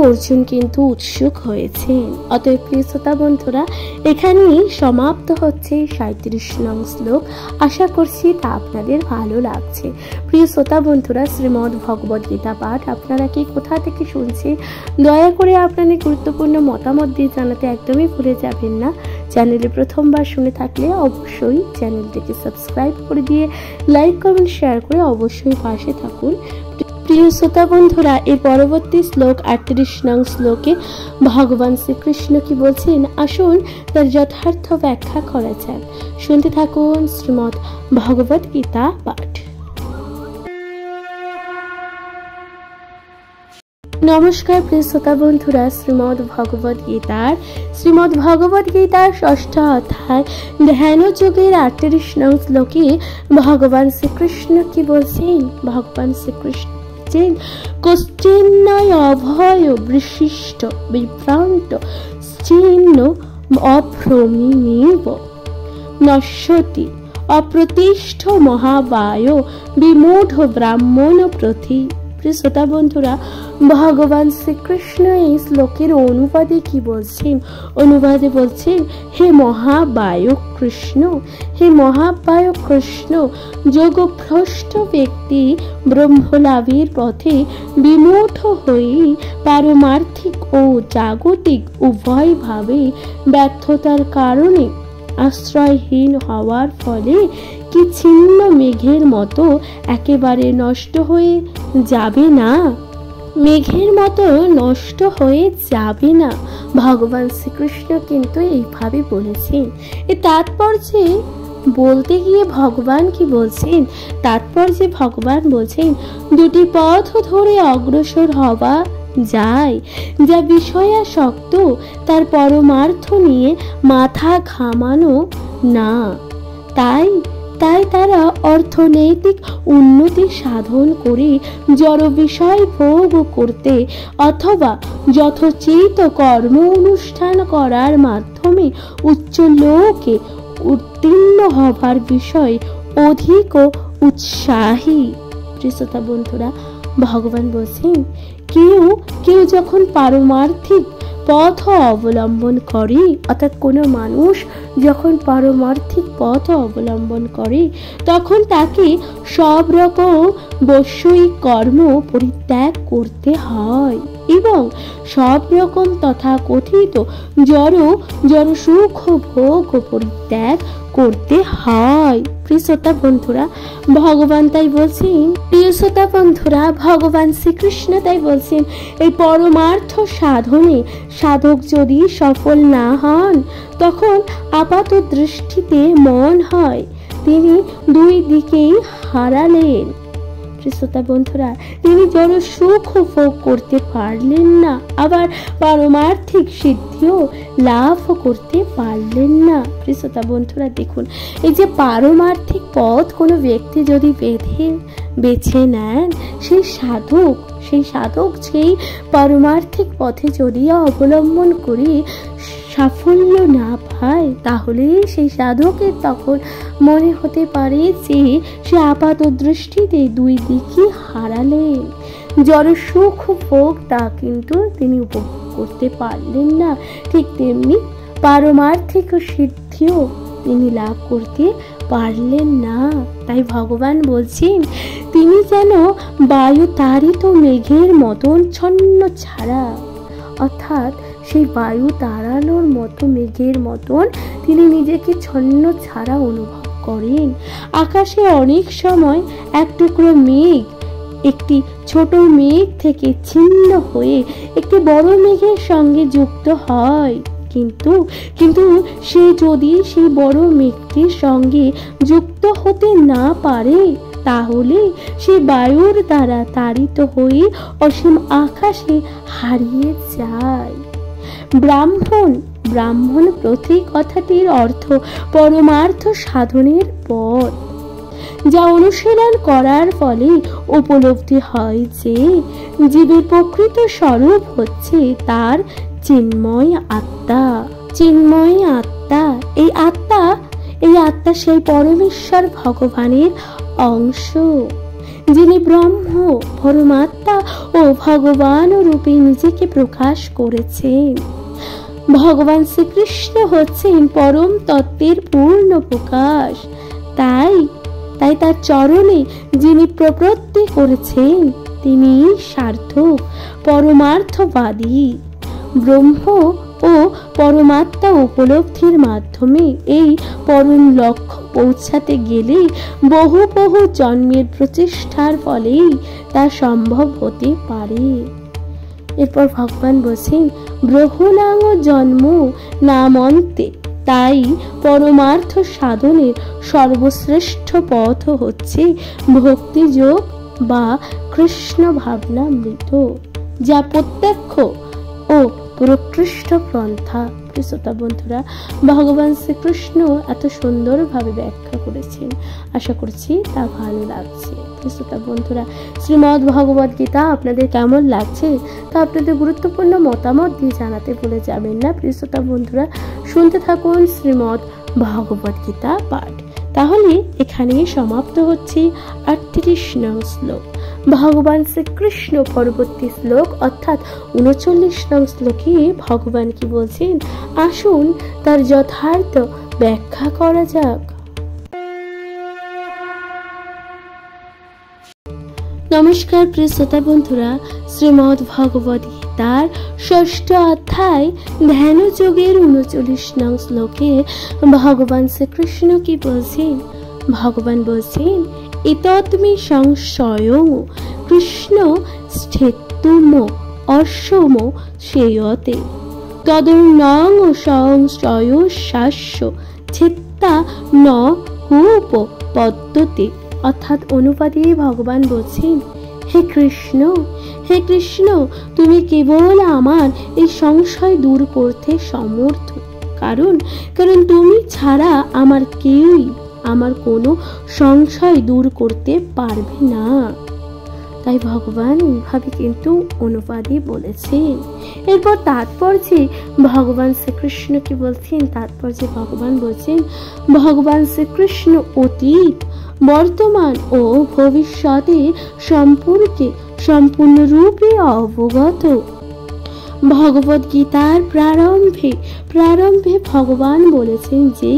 অর্জুন কিন্তু উৎসুক হয়েছেন। অতএব প্রিয় শ্রোতা বন্ধুরা, এখানেই সমাপ্ত হচ্ছে 37 নং শ্লোক। আশা করছি তা আপনাদের ভালো লাগছে। প্রিয় শ্রোতা বন্ধুরা, শ্রীমদ্ ভগবদ গীতা পাঠ আপনারা কি কোথা থেকে শুনছেন, দয়া করে আপনাদের গুরুত্বপূর্ণ মতামত দিয়ে জানাতে একদমই ভুলে যাবেন না। চ্যানেলে প্রথমবার শুনে থাকলে অবশ্যই চ্যানেলটিকে সাবস্ক্রাইব করে দিয়ে লাইক, কমেন্ট, শেয়ার করে অবশ্যই পাশে থাকুন। প্রিয় শ্রোতা বন্ধুরা, এর পরবর্তী শ্লোক 38 নং শ্লোকে ভগবান শ্রীকৃষ্ণ কি বলছেন, আসুন তার যথার্থ ব্যাখ্যা করা যাক। শুনতে থাকুন শ্রীমদ্ ভগবদ গীতা পাঠ। নমস্কার প্রিয় শ্রোতা বন্ধুরা, শ্রীমদ্ ভগবদ গীতার ষষ্ঠ অধ্যায় ধ্যানযোগের 38 নং শ্লোকে ভগবান শ্রীকৃষ্ণ কি বলছেন। ভগবান শ্রীকৃষ্ণ কশ্চিন্নয় অভয় বিশিষ্ট বিভ্রান্ত চিহ্ন অভ্রমিমেব নশ্যতি অপ্রতিষ্ঠ মহাবায় বিমূঢ় ব্রাহ্মণ প্রতি। প্রিয় শ্রোতা বন্ধুরা, ভগবান শ্রীকৃষ্ণ এই শ্লোকের অনুবাদে কি বলছেন? অনুবাদে বলছেন, হে মহাবায়ক কৃষ্ণ, যোগভ্রষ্ট ব্যক্তি ব্রহ্মলাভের পথে বিমূঢ় হয়ে পারমার্থিক ও জাগতিক উভয়ভাবে ব্যর্থতার কারণে আশ্রয়হীন হওয়ার ফলে কি ছিন্ন মেঘের মতো একেবারে নষ্ট হয়ে যাবে না। ভগবান শ্রীকৃষ্ণ কিন্তু এইভাবে বলেছেন। এ তাৎপর্যে বলতে গিয়ে ভগবান কি বলছেন? তাৎপর্যে ভগবান বলছেন, দুটি পথ ধরে অগ্রসর হওয়া যায়। যা বিষয়াসক্ত তার পরমার্থ নিয়ে মাথা ঘামানো না। তাই তারা অর্থনৈতিক উন্নতি সাধন করে জড় বিষয় ভোগ করতে অথবা যথোচিত কর্ম অনুষ্ঠান করার মাধ্যমে উচ্চ লোকে উত্তীর্ণ হবার বিষয় অধিক উৎসাহী। শ্রোতা বন্ধুরা, ভগবান বলছেন, কেউ যখন পারমার্থিক পথ অবলম্বন করে, অর্থাৎ কোনো মানুষ যখন পারমার্থিক পথ অবলম্বন করে, তখন তাকে সব রকম বৈষয়িক কর্ম পরিত্যাগ করতে হয় এবং সব রকম তথাকথিত জড় সুখ ভোগ পরিত্যাগ করতে হয়। প্রিয় শ্রোতা বন্ধুরা, ভগবান তাই বলছেন, প্রিয় শ্রোতা বন্ধুরা, ভগবান শ্রীকৃষ্ণ তাই বলছেন, এই পরমার্থ সাধনে সাধক যদি সফল না হন, তখন আপাত দৃষ্টিতে মন হয় তিনি দুই দিকেই হারালেন। শ্রোতা বন্ধুরা, তিনি জড় সুখ ভোগ করতে পারলেন না, আবার পারমার্থিক সিদ্ধিও লাভ করতে পারলেন না। শ্রোতা বন্ধুরা, দেখুন, এই যে পারমার্থিক পথ কোনো ব্যক্তি যদি বেছে নেন, সেই সাধক সেই পারমার্থিক পথে যদি অবলম্বন করে সাফল্য না পায়, তাহলে সেই সাধকের তখন মনে হতে পারে যে সে আপাত দৃষ্টিতে দুই দিকই হারালেন। জড় সুখ ভোগ তা কিন্তু তিনি উপভোগ করতে পারলেন না, ঠিক তেমনি পারমার্থিক সিদ্ধিও তিনি লাভ করতে পারলেন না। তাই ভগবান বলছেন, তিনি যেন বায়ু তাড়িত মেঘের মতন ছন্ন ছাড়া, অর্থাৎ সেই বায়ু তাড়ানোর মতো মেঘের মতন তিনি নিজেকে ছন্ন ছাড়া অনুভব করেন। আকাশে অনেক সময় এক টুকরো মেঘ একটি ছোট মেঘ থেকে ছিন্ন হয়ে একটি বড় মেঘের সঙ্গে যুক্ত হয়, কিন্তু সে যদি সেই বড় মেঘটির সঙ্গে যুক্ত হতে না পারে, তাহলে সে বায়ুর দ্বারা তাড়িত হয়ে অসীম আকাশে হারিয়ে যায়। ব্রাহ্মণ প্রতি কথাটির অর্থ পরমার্থ সাধনের পথ, যা অনুশীলন করার ফলে উপলব্ধি হয় যে জীবের প্রকৃত স্বরূপ হচ্ছে তার চিন্ময় আত্মা। এই আত্মা সেই পরমেশ্বর ভগবানের অংশ, যিনি ব্রহ্ম, পরমাত্মা ও ভগবান রূপে নিজেকে প্রকাশ করেছেন। ভগবান শ্রীকৃষ্ণ হচ্ছেন পরম তত্ত্বের পূর্ণ প্রকাশ। তাই তার চরণে যিনি প্রপত্তি করেছেন, তিনি সার্থক পরমার্থবাদী। ব্রহ্ম ও পরমাত্মা উপলব্ধির মাধ্যমে এই পরম লক্ষ্য পৌঁছাতে গেলে বহু জন্মের প্রচেষ্টার ফলেই তা সম্ভব হতে পারে। এরপর ভগবান বলছেন, ব্রহ্মণাং জন্ম নামন্তে। তাই পরমার্থ সাধনের সর্বশ্রেষ্ঠ পথ হচ্ছে ভক্তিযোগ বা কৃষ্ণ ভাবনামৃত, যা প্রত্যক্ষ ও প্রকৃষ্ট পন্থা। শ্রোতা বন্ধুরা, ভগবান শ্রীকৃষ্ণ এত সুন্দরভাবে ব্যাখ্যা করেছেন, আশা করছি তা ভালো লাগছে। শ্রোতা বন্ধুরা, শ্রীমদ্ ভগবদ গীতা আপনাদের কেমন লাগছে তা আপনাদের গুরুত্বপূর্ণ মতামত দিয়ে জানাতে ভুলে যাবেন না। শ্রোতা বন্ধুরা, শুনতে থাকুন শ্রীমদ্ ভগবদ গীতা পাঠ। তাহলে এখানে সমাপ্ত হচ্ছে 38 নং শ্লোক। ভগবান শ্রীকৃষ্ণ পরবর্তী শ্লোক অর্থাৎ 39 নং শ্লোকে ভগবান কি বলছেন, আসুন তার যথার্থ ব্যাখ্যা করা যাক। নমস্কার প্রিয় শ্রোতা বন্ধুরা, শ্রীমদ্ ভগবদ গীতার 6ষ্ঠ অধ্যায় ধ্যান যোগের 39 নং শ্লোকে ভগবান শ্রীকৃষ্ণ কি বলছেন? ভগবান বলছেন, এতদ্মি সংশয়ং কৃষ্ণ স্থিতুম অশ্বম শ্রেয়তে তদর্ণং সংশয় শাস্য ছেত্তা ন হুপ পদ্মতে। অর্থাৎ অনুবাদে ভগবান বলছেন, হে কৃষ্ণ, তুমি কেবল আমার এই সংশয় দূর করতে সমর্থ, কারণ তুমি ছাড়া আমার কেউই আমার কোনো সংশয় দূর করতে পারবে না। তাই ভগবান এইভাবে কিন্তু অনুবাদে বলেছেন। এরপর তাৎপর্যে ভগবান শ্রীকৃষ্ণ কি বলছেন? তাৎপর্যে ভগবান বলছেন, ভগবান শ্রীকৃষ্ণ অতীত, বর্তমান ও ভবিষ্যতে সম্পর্কে সম্পূর্ণরূপে অবগত। ভগবদ গীতার প্রারম্ভে ভগবান বলেছেন যে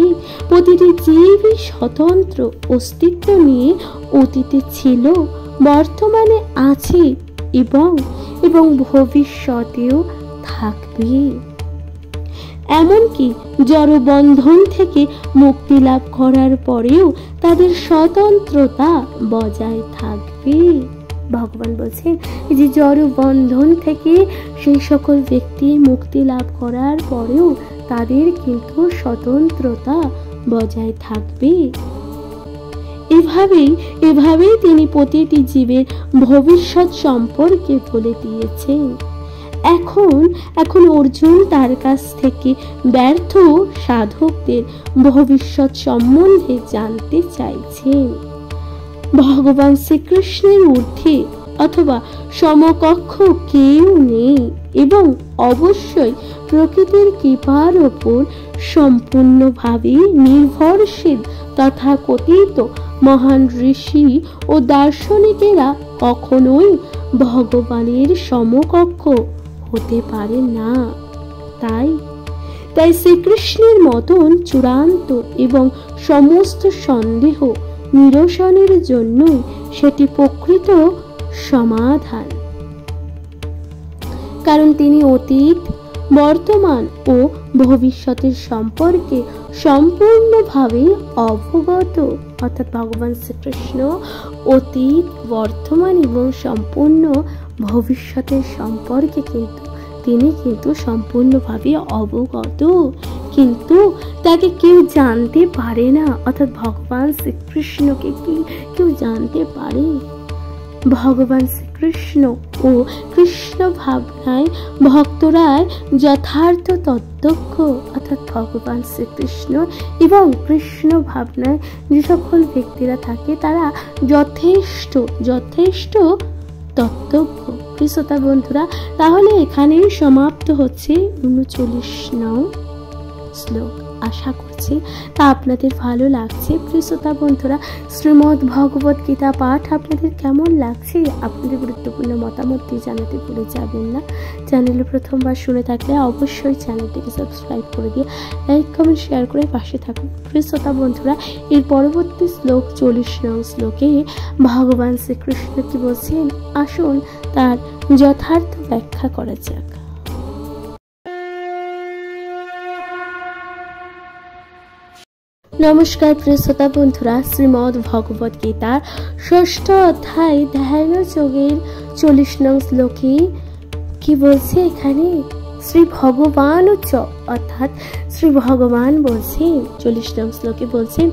প্রতিটি জীবই স্বতন্ত্র অস্তিত্ব নিয়ে অতীতে ছিল, বর্তমানে আছে এবং এবং ভবিষ্যতেও থাকবে। এমনকি জড়বন্ধন থেকে মুক্তি লাভ করার পরেও তাদের স্বতন্ত্রতা বজায় থাকবে। ভগবান বলছেন যে জড়বন্ধন থেকে সেই সকল ব্যক্তি মুক্তি লাভ করার পরেও তাদের কিন্তু স্বতন্ত্রতা বজায় থাকবে। এভাবেই তিনি প্রতিটি জীবের ভবিষ্যৎ সম্পর্কে বলে দিয়েছেন। এখন অর্জুন তার কাছ থেকে ব্যর্থ সাধকদের ভবিষ্যৎ সম্বন্ধে জানতে চাইছেন। ভগবান শ্রীকৃষ্ণের ঊর্ধ্বে অথবা সমকক্ষ কেউ নেই এবং অবশ্যই প্রকৃতির কৃপার ওপর সম্পূর্ণভাবে নির্ভরশীল তথাকথিত মহান ঋষি ও দার্শনিকেরা কখনোই ভগবানের সমকক্ষ হতে পারে না। তাই শ্রীকৃষ্ণের মতন চূড়ান্ত এবং সমস্ত সন্দেহ নিরসনের জন্যই সেটি প্রকৃত সমাধান। কারণ তিনি অতীত, বর্তমান ও ভবিষ্যতের সম্পর্কে সম্পূর্ণভাবে অবগত। অর্থাৎ ভগবান শ্রীকৃষ্ণ অতীত, বর্তমান এবং সম্পূর্ণ ভবিষ্যতের সম্পর্কে তিনি সম্পূর্ণভাবে অবগত, কিন্তু তাকে কেউ জানতে পারে না। অর্থাৎ ভগবান শ্রীকৃষ্ণকে কেউ জানতে পারে? ভগবান শ্রীকৃষ্ণ ও কৃষ্ণ ভাবনায় ভক্তরা যথার্থ তত্ত্বজ্ঞ। অর্থাৎ ভগবান শ্রীকৃষ্ণ এবং কৃষ্ণ ভাবনায় যে সকল ব্যক্তিরা থাকে তারা যথেষ্ট তত্ত্বজ্ঞ। শ্রোতা বন্ধুরা, তাহলে এখানেই সমাপ্ত হচ্ছে 39 নং শ্লোক। আশা করছি তা আপনাদের ভালো লাগছে। শ্রোতা বন্ধুরা, শ্রীমদ্ ভগবত গীতা পাঠ আপনাদের কেমন লাগছে? আপনাদের গুরুত্বপূর্ণ মতামতটি জানাতে ভুলে যাবেন না। চ্যানেলে প্রথমবার শুনে থাকলে অবশ্যই চ্যানেলটিকে সাবস্ক্রাইব করে দিয়ে লাইক, কমেন্ট, শেয়ার করে পাশে থাকুন। শ্রোতা বন্ধুরা, এর পরবর্তী শ্লোক 40 নং শ্লোকে ভগবান শ্রীকৃষ্ণ কি বলছেন, আসুন তার যথার্থ ব্যাখ্যা করা যাক। নমস্কার প্রিয় শ্রোতা বন্ধুরা, শ্রীমদ্ ভগবত গীতার 6ষ্ঠ অধ্যায় ধ্যান যোগের 40 নং শ্লোকে কি বলছে? এখানে শ্রী ভগবান অর্থাৎ শ্রী ভগবান বলছেন 40 নং শ্লোকে বলছেন,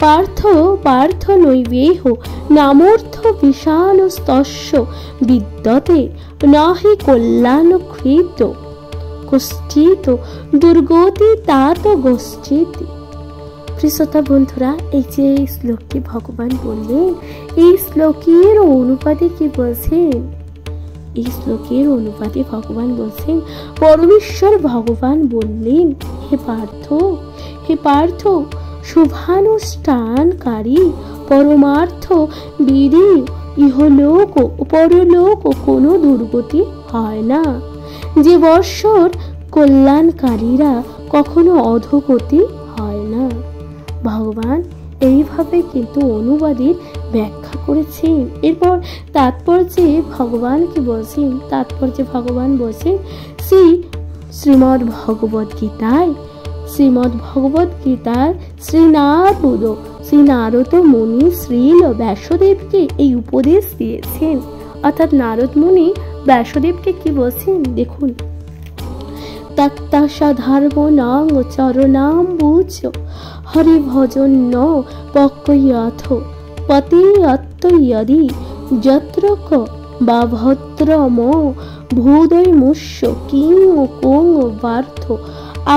পার্থ নৈবেহ নামর্থ বিশালস্তস্য বিদ্যতে নহি কল্যাণকৃত কষ্টিত দুর্গতি তাত গোষ্ঠীতি। শ্রোতা বন্ধুরা, এই যে শ্লোকটি ভগবান বললেন, এই শ্লোকের অনুবাদে কি বলছেন? এই শ্লোকের অনুবাদে ভগবান বলছেন, পরমেশ্বর ভগবান বললেন, হে পার্থ শুভানুষ্ঠানকারী পরমার্থ বিধি ইহলোক ও পরলোক কোনো দুর্গতি হয় না। যে বৎসর কল্যাণকারীরা কখনো অধোগতি হয় না। ভগবান এইভাবে কিন্তু অনুবাদের ব্যাখ্যা করেছেন। এরপর তাৎপর্যে ভগবান কি বলছেন? তাৎপর্যে ভগবান বলছেন, শ্রীমদ্ ভগবত গীতার শ্রী নারদ মুনি শ্রীল ব্যাসদেবকে এই উপদেশ দিয়েছেন। অর্থাৎ নারদ মুনি ব্যাসদেবকে কি বলছেন দেখুন, তত্তাসাধর্ম নং চরণাম্বুজ হরি ভজন ন পক্কয়থ পতিয়ত্ত ইয়দি যত্রক বা ভদ্রম ভূদয় মুষ্য কিং কোং বার্থ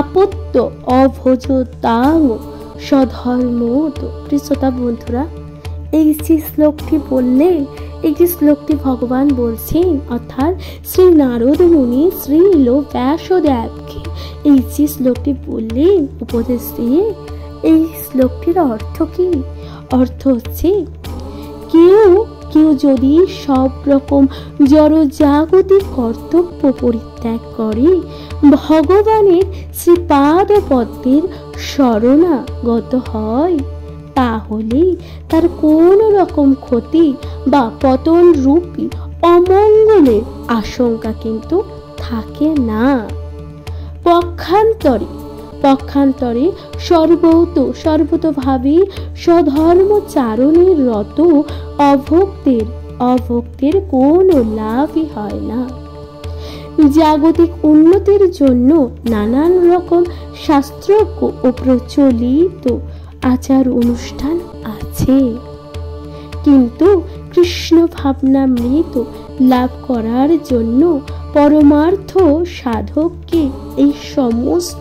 আপত্য অভোজ তাং স্বধর্মত। শ্রোতা বন্ধুরা, এই যে শ্লোকটি বললেন, এই যে শ্লোকটি ভগবান বলছেন, অর্থাৎ শ্রী নারদ মুনি শ্রীল ব্যাসদেবকে এই যে শ্লোকটি বললেন উপদেশ দিয়ে, এই শ্লোকটির অর্থ কি? অর্থ হচ্ছে, কেউ যদি সব রকম জড়জাগতিক কর্তব্য পরিত্যাগ করে ভগবানের শ্রীপাদ পদ্মের শরণাগত হয়, তাহলে তার কোন রকম ক্ষতি বা পতন রূপী অমঙ্গলের আশঙ্কা কিন্তু থাকে না। পক্ষান্তরে সর্বতোভাবে স্বধর্মচারণের রত অভক্তের কোনো লাভই হয় না। জাগতিক উন্নতির জন্য নানান রকম শাস্ত্রজ্ঞ ও প্রচলিত আচার অনুষ্ঠান আছে, কিন্তু কৃষ্ণ ভাবনামৃত লাভ করার জন্য পরমার্থ সাধককে এই সমস্ত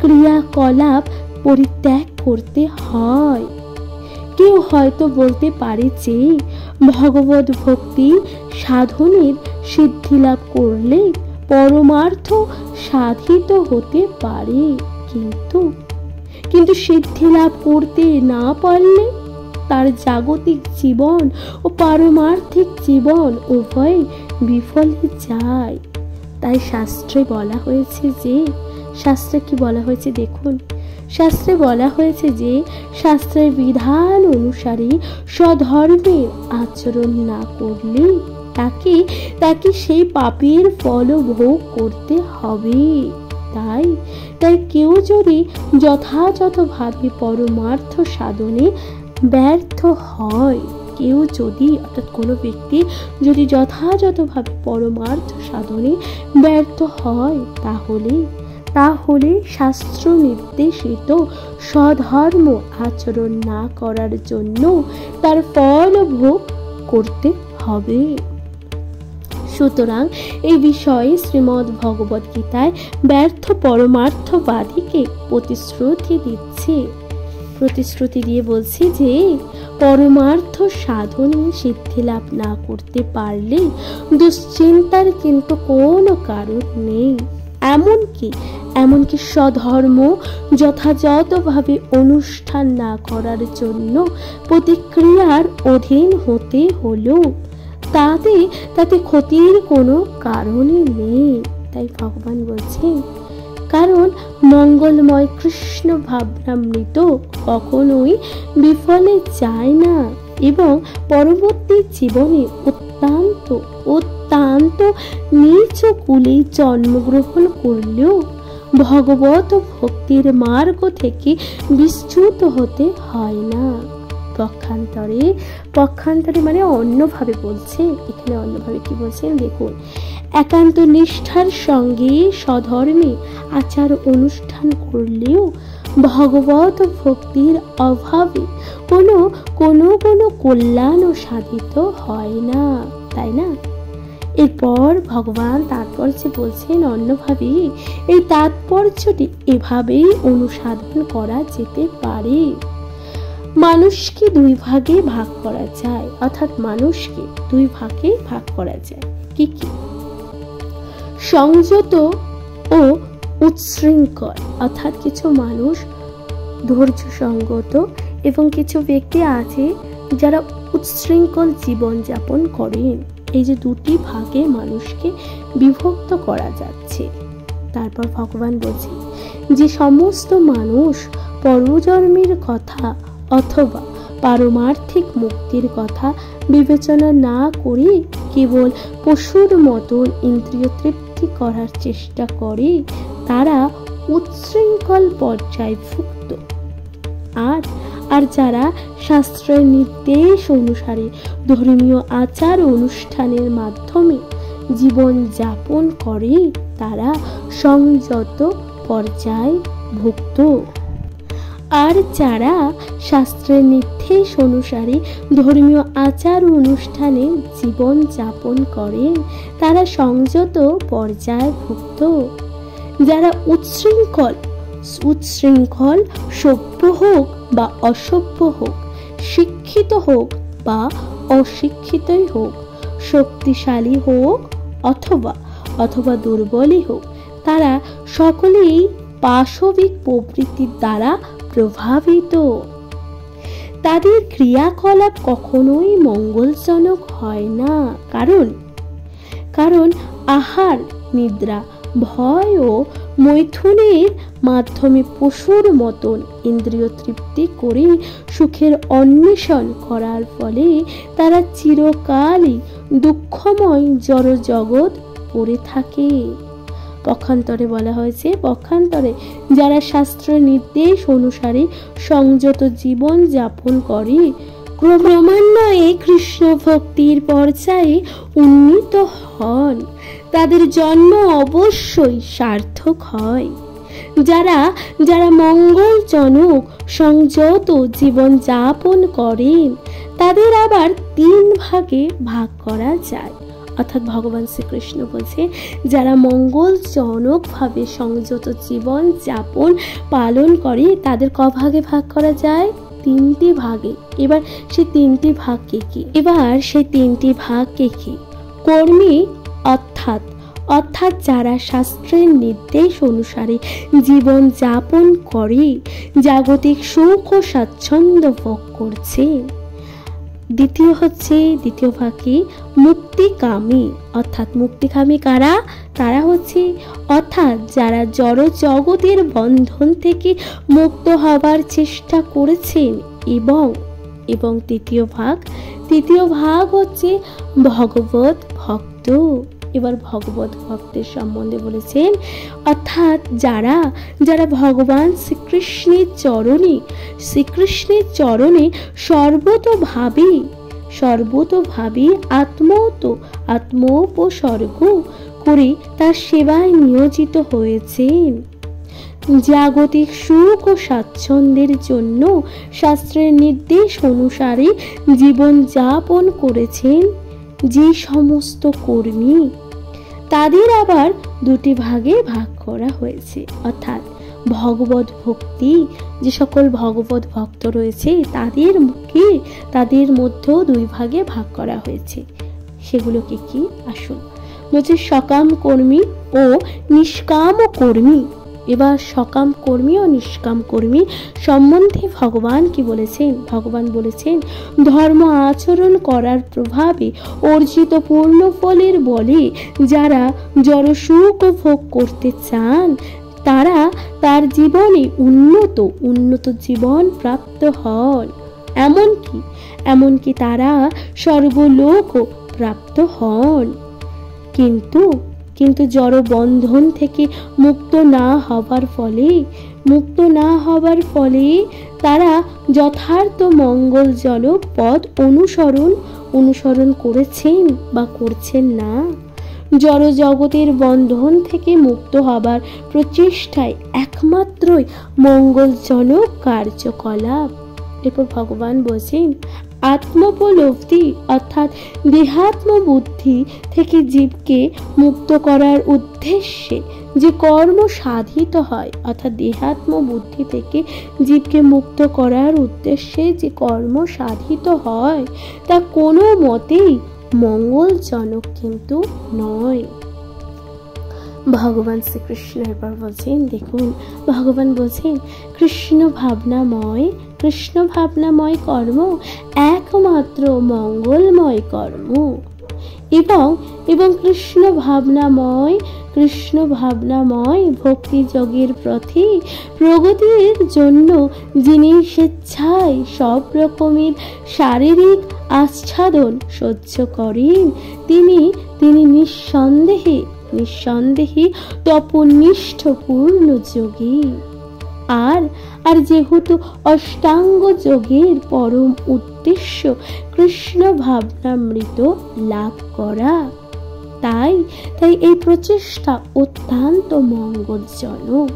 ক্রিয়াকলাপ পরিত্যাগ করতে হয়। কেউ হয়তো বলতে পারে যে ভগবত ভক্তি সাধনের সিদ্ধি লাভ করলে পরমার্থ সাধিত হতে পারে, কিন্তু সিদ্ধি লাভ করতে না পারলে তার জাগতিক জীবন ও পারমার্থিক জীবন উভয় বিফলে যায়। তাই শাস্ত্রে বলা হয়েছে যে, শাস্ত্রে কি বলা হয়েছে দেখুন, শাস্ত্রে বলা হয়েছে যে শাস্ত্রের বিধান অনুসারে স্বধর্মের আচরণ না করলে তাকে সেই পাপের ফল ভোগ করতে হবে। তাই কেউ যদি যথাযথভাবে পরমার্থ সাধনে ব্যর্থ হয়, অর্থাৎ কোনো ব্যক্তি যদি যথাযথভাবে পরমার্থ সাধনে ব্যর্থ হয়, তাহলে শাস্ত্র নির্দেশিত স্বধর্ম আচরণ না করার জন্য তার ফল ভোগ করতে হবে। সুতরাং এই বিষয়ে শ্রীমদ্ ভগবদ গীতায় ব্যর্থ পরমার্থবাদীকে প্রতিশ্রুতি দিয়ে বলছি যে পরমার্থ সাধনে সিদ্ধি লাভ না করতে পারলে দুশ্চিন্তার কিন্তু কোনো কারণ নেই। এমনকি স্বধর্ম যথাযথভাবে অনুষ্ঠান না করার জন্য প্রতিক্রিয়ার অধীন হতে হলো তাতে ক্ষতির কোনো কারণই নেই। তাই ভগবান বলছেন, কারণ মঙ্গলময় কৃষ্ণ ভাবনামৃত কখনোই বিফলে যায় না এবং পরবর্তী জীবনে অত্যন্ত নীচ কুলে জন্মগ্রহণ করলেও ভগবত ভক্তির মার্গ থেকে বিচ্যুত হতে হয় না। পক্ষান্তরে মানে অন্যভাবে বলছে, এখানে অন্যভাবে কি বলছেন দেখুন, একান্ত নিষ্ঠার সঙ্গে স্বধর্মে আচার অনুষ্ঠান করলেও ভগবত ভক্তির অভাবে কোনো কল্যাণ সাধিত হয় না, তাই না? এরপর ভগবান তাৎপর্য বলছেন অন্যভাবে, এই তাৎপর্যটি এভাবেই অনুসাধন করা যেতে পারে। মানুষকে দুই ভাগে ভাগ করা যায়, অর্থাৎ মানুষকে দুই ভাগে ভাগ করা যায়। কি? সংযত ও উচ্ছৃঙ্খল, অর্থাৎ কিছু মানুষ ধৈর্য সঙ্গত এবং কিছু ব্যক্তি আছে যারা উচ্ছৃঙ্খল জীবন যাপন করেন। এই যে দুটি ভাগে মানুষকে বিভক্ত করা যাচ্ছে। তারপর ভগবান বলছেন, যে সমস্ত মানুষ পরজন্মের কথা অথবা পারমার্থিক মুক্তির কথা বিবেচনা না করে কেবল পশুর মতন ইন্দ্রিয় তৃপ্তি করার চেষ্টা করে, তারা উচ্ছৃঙ্খল পর্যায়ভুক্ত। আর যারা শাস্ত্রের নির্দেশ অনুসারে ধর্মীয় আচার অনুষ্ঠানের মাধ্যমে জীবন যাপন করে, তারা সংযত পর্যায়ভুক্ত। আর যারা শাস্ত্রের নির্দেশ অনুসারে ধর্মীয় আচার অনুষ্ঠানে জীবন যাপন করেন, তারা সংযত পর্যায়ভুক্ত। যারা উচ্ছৃঙ্খল সভ্য হোক বা অসভ্য হোক, শিক্ষিত হোক বা অশিক্ষিতই হোক, শক্তিশালী হোক অথবা দুর্বলই হোক, তারা সকলেই পাশবিক প্রবৃত্তির দ্বারা প্রভাবিত। তাদের ক্রিয়াকলাপ কখনোই মঙ্গলজনক হয় না, কারণ আহার, নিদ্রা, ভয় ও মৈথুনের মাধ্যমে পশুর মতন ইন্দ্রিয় তৃপ্তি করে সুখের অন্বেষণ করার ফলে তারা চিরকালই দুঃখময় জড় জগৎ পড়ে থাকে। পক্ষান্তরে বলা হয়েছে, পক্ষান্তরে যারা শাস্ত্র নির্দেশ অনুসারে সংযত জীবন যাপন করে ক্রমান্বয়ে কৃষ্ণ ভক্তির পর্যায়ে উন্নীত হন, তাদের জন্ম অবশ্যই সার্থক হয়। যারা যারা মঙ্গলজনক সংযত জীবন যাপন করেন তাদের আবার 3 ভাগে ভাগ করা যায়। অর্থাৎ ভগবান শ্রীকৃষ্ণ বলছে, যারা মঙ্গলজনক ভাবে সংযত জীবন যাপন পালন করে তাদের ক ভাগে ভাগ করা যায়? 3টি ভাগে। এবার সেই 3টি ভাগ কি? কর্মী অর্থাৎ যারা শাস্ত্রের নির্দেশ অনুসারে জীবন যাপন করে জাগতিক সুখ ও স্বাচ্ছন্দ্য ভোগ করছে। দ্বিতীয় ভাগ কি? মুক্তিকামী। অর্থাৎ মুক্তিকামী কারা? তারা হচ্ছে অর্থাৎ যারা জড় জগতের বন্ধন থেকে মুক্ত হবার চেষ্টা করেছেন। এবং তৃতীয় ভাগ হচ্ছে ভগবত ভক্ত। এবার ভগবত ভক্তের সম্বন্ধে বলেছেন, অর্থাৎ যারা ভগবান শ্রীকৃষ্ণের চরণে সর্বতোভাবে আত্মোপসর্গ করে তার সেবায় নিয়োজিত হয়েছেন, জাগতিক সুখ ও স্বাচ্ছন্দ্যের জন্য শাস্ত্রের নির্দেশ অনুসারে জীবন যাপন করেছেন যে সমস্ত কর্মী, তাদের আবার 2টি ভাগে ভাগ করা হয়েছে। অর্থাৎ ভগবত ভক্তি, যে সকল ভগবত ভক্ত রয়েছে তাদের মধ্যেও 2 ভাগে ভাগ করা হয়েছে। সেগুলো কি? আসুন বলছে, সকাম কর্মী ও নিষ্কাম কর্মী। এবার সকাম কর্মী ও নিষ্কাম কর্মী সম্বন্ধে ভগবান কি বলেছেন? ভগবান বলেছেন, ধর্ম আচরণ করার প্রভাবে অর্জিত পূর্ণ ফলের বলে যারা জড় সুখ ভোগ করতে চান তারা তার জীবনে উন্নত জীবন প্রাপ্ত হন, এমনকি তারা স্বর্গলোক প্রাপ্ত হন। কিন্তু জড় বন্ধন থেকে মুক্ত না হবার ফলে তারা যথার্থ মঙ্গলজনক পথ অনুসরণ করেছেন বা করছেন না। জড় জগতের বন্ধন থেকে মুক্ত হবার প্রচেষ্টায় একমাত্রই মঙ্গলজনক কার্যকলাপ। এরপর ভগবান বলছেন, আত্মোপলব্ধি অর্থাৎ দেহাত্ম বুদ্ধি থেকে জীবকে মুক্ত করার উদ্দেশ্যে যে কর্ম সাধিত হয়, অর্থাৎ দেহাত্ম বুদ্ধি থেকে জীবকে মুক্ত করার উদ্দেশ্যে যে কর্ম সাধিত হয় তা কোনো মতেই মঙ্গলজনক কিন্তু নয়। ভগবান শ্রীকৃষ্ণ এরপর বলছেন, দেখুন ভগবান বলছেন, কৃষ্ণ ভাবনাময় কর্ম একমাত্র মঙ্গলময় কর্ম। এবং কৃষ্ণ ভাবনাময় ভক্তি যোগের পথে প্রগতির জন্য যিনি স্বেচ্ছায় সব রকমের শারীরিক আচ্ছাদন সহ্য করেন তিনি নিঃসন্দেহে তপনিষ্ঠ পূর্ণ যোগী। আর যেহেতু অষ্টাঙ্গ যোগের পরম উদ্দেশ্য কৃষ্ণ ভাবনামৃত লাভ করা, তাই এই প্রচেষ্টা অত্যন্ত মঙ্গলজনক।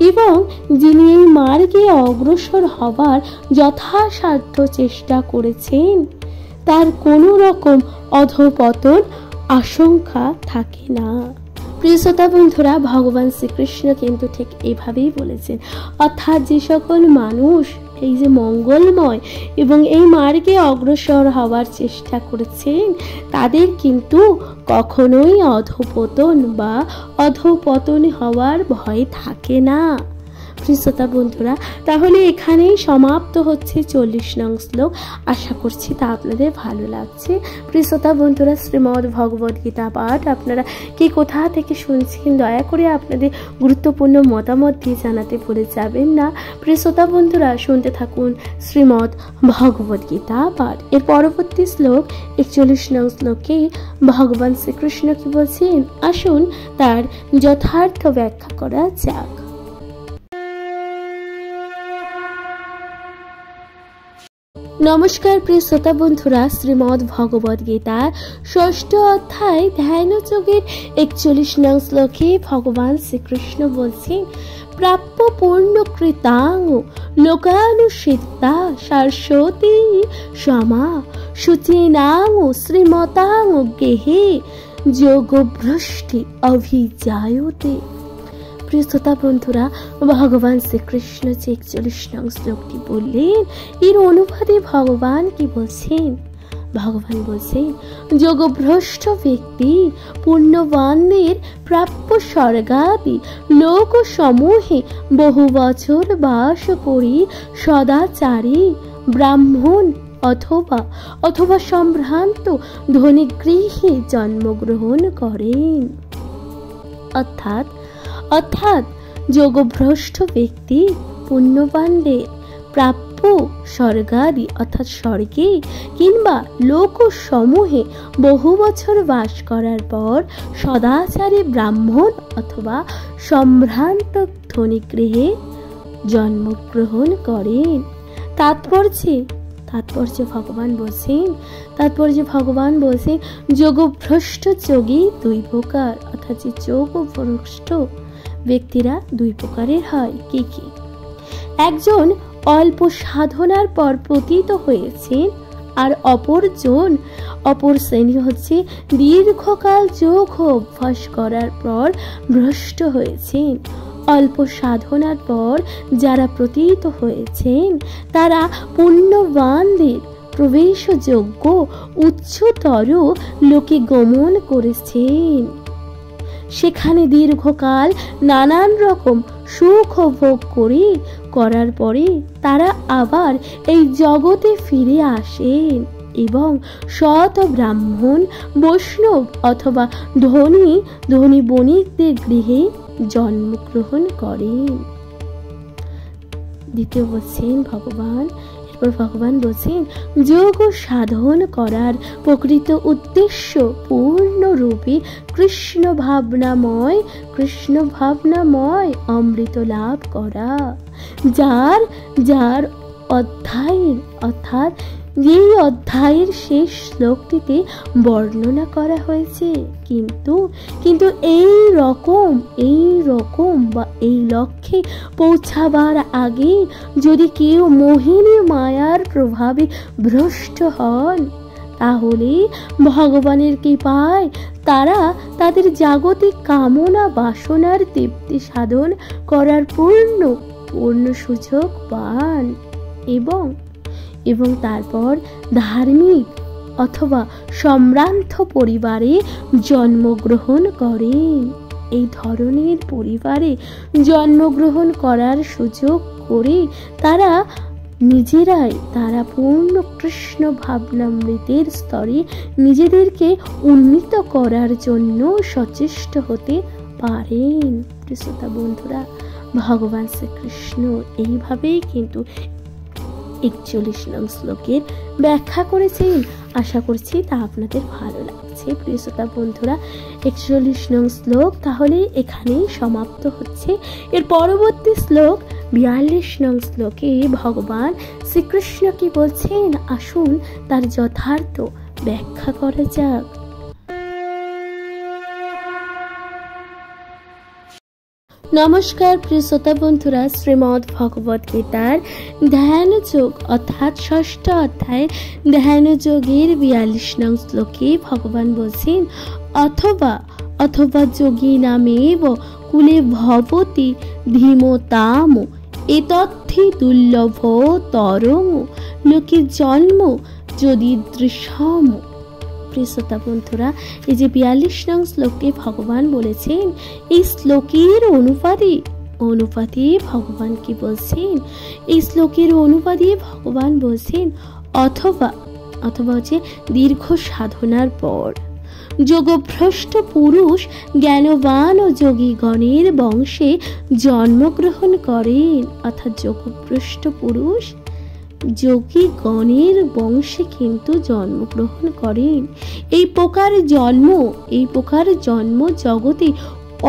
এবং যিনি এই মার্গে অগ্রসর হবার যথাসাধ্য চেষ্টা করেছেন তার কোনো রকম অধঃপতন আশঙ্কা থাকে না। প্রিয় শ্রোতা বন্ধুরা, ভগবান শ্রীকৃষ্ণ কিন্তু ঠিক এইভাবেই বলেছেন, অর্থাৎ যে সকল মানুষ এই যে মঙ্গলময় এবং এই মার্গে অগ্রসর হওয়ার চেষ্টা করেছেন তাদের কিন্তু কখনোই অধঃপতন হওয়ার ভয় থাকে না। প্রিয় শ্রোতা বন্ধুরা, তাহলে এখানেই সমাপ্ত হচ্ছে 40 নং শ্লোক। আশা করছি তা আপনাদের ভালো লাগছে। প্রিয় শ্রোতা বন্ধুরা, শ্রীমদ্ ভগবদ গীতা পাঠ আপনারা কি কোথা থেকে শুনছেন দয়া করে আপনাদের গুরুত্বপূর্ণ মতামত দিয়ে জানাতে ভুলে যাবেন না। প্রিয় শ্রোতা বন্ধুরা, শুনতে থাকুন শ্রীমদ্ ভগবদ গীতা পাঠ। এর পরবর্তী শ্লোক 41 নং শ্লোকে ভগবান শ্রীকৃষ্ণ কি বলছেন, আসুন তার যথার্থ ব্যাখ্যা করা যাক। নমস্কার প্রিয় শ্রোতা বন্ধুরা, শ্রীমদ্ ভগবদ গীতার 6ষ্ঠ অধ্যায় ধ্যানযোগের 41 নং শ্লোকে ভগবান শ্রীকৃষ্ণ বলছেন, প্রাপ্য পূর্ণ কৃতাং লোকানুসিতা শাশ্বতী সমা শুচিনাং শ্রীমতাং গেহে যোগভ্রষ্টি অভিজায়তে। প্রিয় শ্রোতা বন্ধুরা, ভগবান শ্রীকৃষ্ণ যে 41 নং শ্লোকটি বললেন, এর অনুবাদে ভগবান কি বলছেন? ভগবান বলছেন, যোগভ্রষ্ট ব্যক্তি পুণ্যবানদের প্রাপ্য স্বর্গাদি লোক সমূহে বহু বছর বাস করি সদাচারী ব্রাহ্মণ অথবা সম্ভ্রান্ত ধনী গৃহে জন্মগ্রহণ করেন। অর্থাৎ যোগভ্রষ্ট ব্যক্তি পুণ্যবানদের প্রাপ্য স্বর্গাদি অর্থাৎ স্বর্গে কিংবা লোক সমূহে বহু বছর বাস করার পর সদাচারী ব্রাহ্মণ অথবা সম্ভ্রান্ত ধনী গৃহে জন্মগ্রহণ করেন। তাৎপর্য ভগবান বলছেন যোগভ্রষ্ট যোগী দুই প্রকার, অর্থাৎ যে যোগভ্রষ্ট ব্যক্তিরা দুই প্রকারের হয়। কি কি? একজন অল্প সাধনার পর পতিত হয়েছেন, আর অপর শ্রেণী হচ্ছে দীর্ঘকাল যোগ অভ্যাস করার পর ভ্রষ্ট হয়েছেন। অল্প সাধনার পর যারা পতিত হয়েছেন তারা পুণ্যবানদের প্রবেশযোগ্য উচ্চতর লোকে গমন করেছেন। সেখানে দীর্ঘকাল নানান রকম সুখ ভোগ করার পরে তারা আবার এই জগতে ফিরে আসেন এবং সৎ ব্রাহ্মণ বৈষ্ণব অথবা ধনী বণিকদের গৃহে জন্মগ্রহণ করেন। দ্বিতীয় বলছেন ভগবান, এরপর ভগবান বলছেন যোগ সাধন করার প্রকৃত উদ্দেশ্য পূর্ণরূপে কৃষ্ণ ভাবনাময় অমৃত লাভ করা, যার এই অধ্যায়ের শেষ শ্লোকটিতে বর্ণনা করা হয়েছে। কিন্তু এই রকম বা এই লক্ষ্যে পৌঁছাবার আগে যদি কেউ মোহিনী মায়ার প্রভাবে ভ্রষ্ট হন, তাহলে ভগবানের কৃপায় তারা তাদের জাগতিক কামনা বাসনার তৃপ্তি সাধন করার পূর্ণ সুযোগ পান এবং তারপর ধার্মিক অথবা সম্ভ্রান্ত পরিবারে জন্মগ্রহণ করেন। এই ধরনের পরিবারে জন্মগ্রহণ করার সুযোগ করে তারা পূর্ণ কৃষ্ণ ভাবনামৃতের স্তরে নিজেদেরকে উন্নীত করার জন্য সচেষ্ট হতে পারেন। শ্রোতা বন্ধুরা, ভগবান শ্রীকৃষ্ণ এইভাবেই কিন্তু 41 নং শ্লোকের ব্যাখ্যা করেছেন। আশা করছি তা আপনাদের ভালো লাগছে। প্রিয় শ্রোতা বন্ধুরা, 41 নং শ্লোক তাহলে এখানেই সমাপ্ত হচ্ছে। এর পরবর্তী শ্লোক 42 নং শ্লোকে ভগবান শ্রীকৃষ্ণ কি বলছেন, আসুন তার যথার্থ ব্যাখ্যা করা যাক। নমস্কার প্রিয় শ্রোতা বন্ধুরা, শ্রীমদ্ ভগবদ গীতার ধ্যান যোগ অর্থাৎ 6ষ্ঠ অধ্যায় ধ্যান যোগের 42 নং শ্লোকে ভগবান বলছেন, অথবা যোগী নামেব কুলে ভবতি ধীমতাম এতদ্ধি দুর্লভ তরং লোকে জন্ম যদি দৃশ্যম। প্রিয় শ্রোতা বন্ধুরা, এই যে 42 নং শ্লোকে ভগবান বলেছেন, এই শ্লোকের অনুবাদে অনুপাতে ভগবান কি বলছেন, এই শ্লোকের অনুপাতে ভগবান বলছেন অথবা অথবা হচ্ছে দীর্ঘ সাধনার পর যোগভ্রষ্ট পুরুষ জ্ঞানবান ও যোগীগণের বংশে জন্মগ্রহণ করেন। অর্থাৎ যোগভ্রষ্ট পুরুষ যোগীগণের বংশে কিন্তু জন্মগ্রহণ করেন। এই প্রকার জন্ম জগতে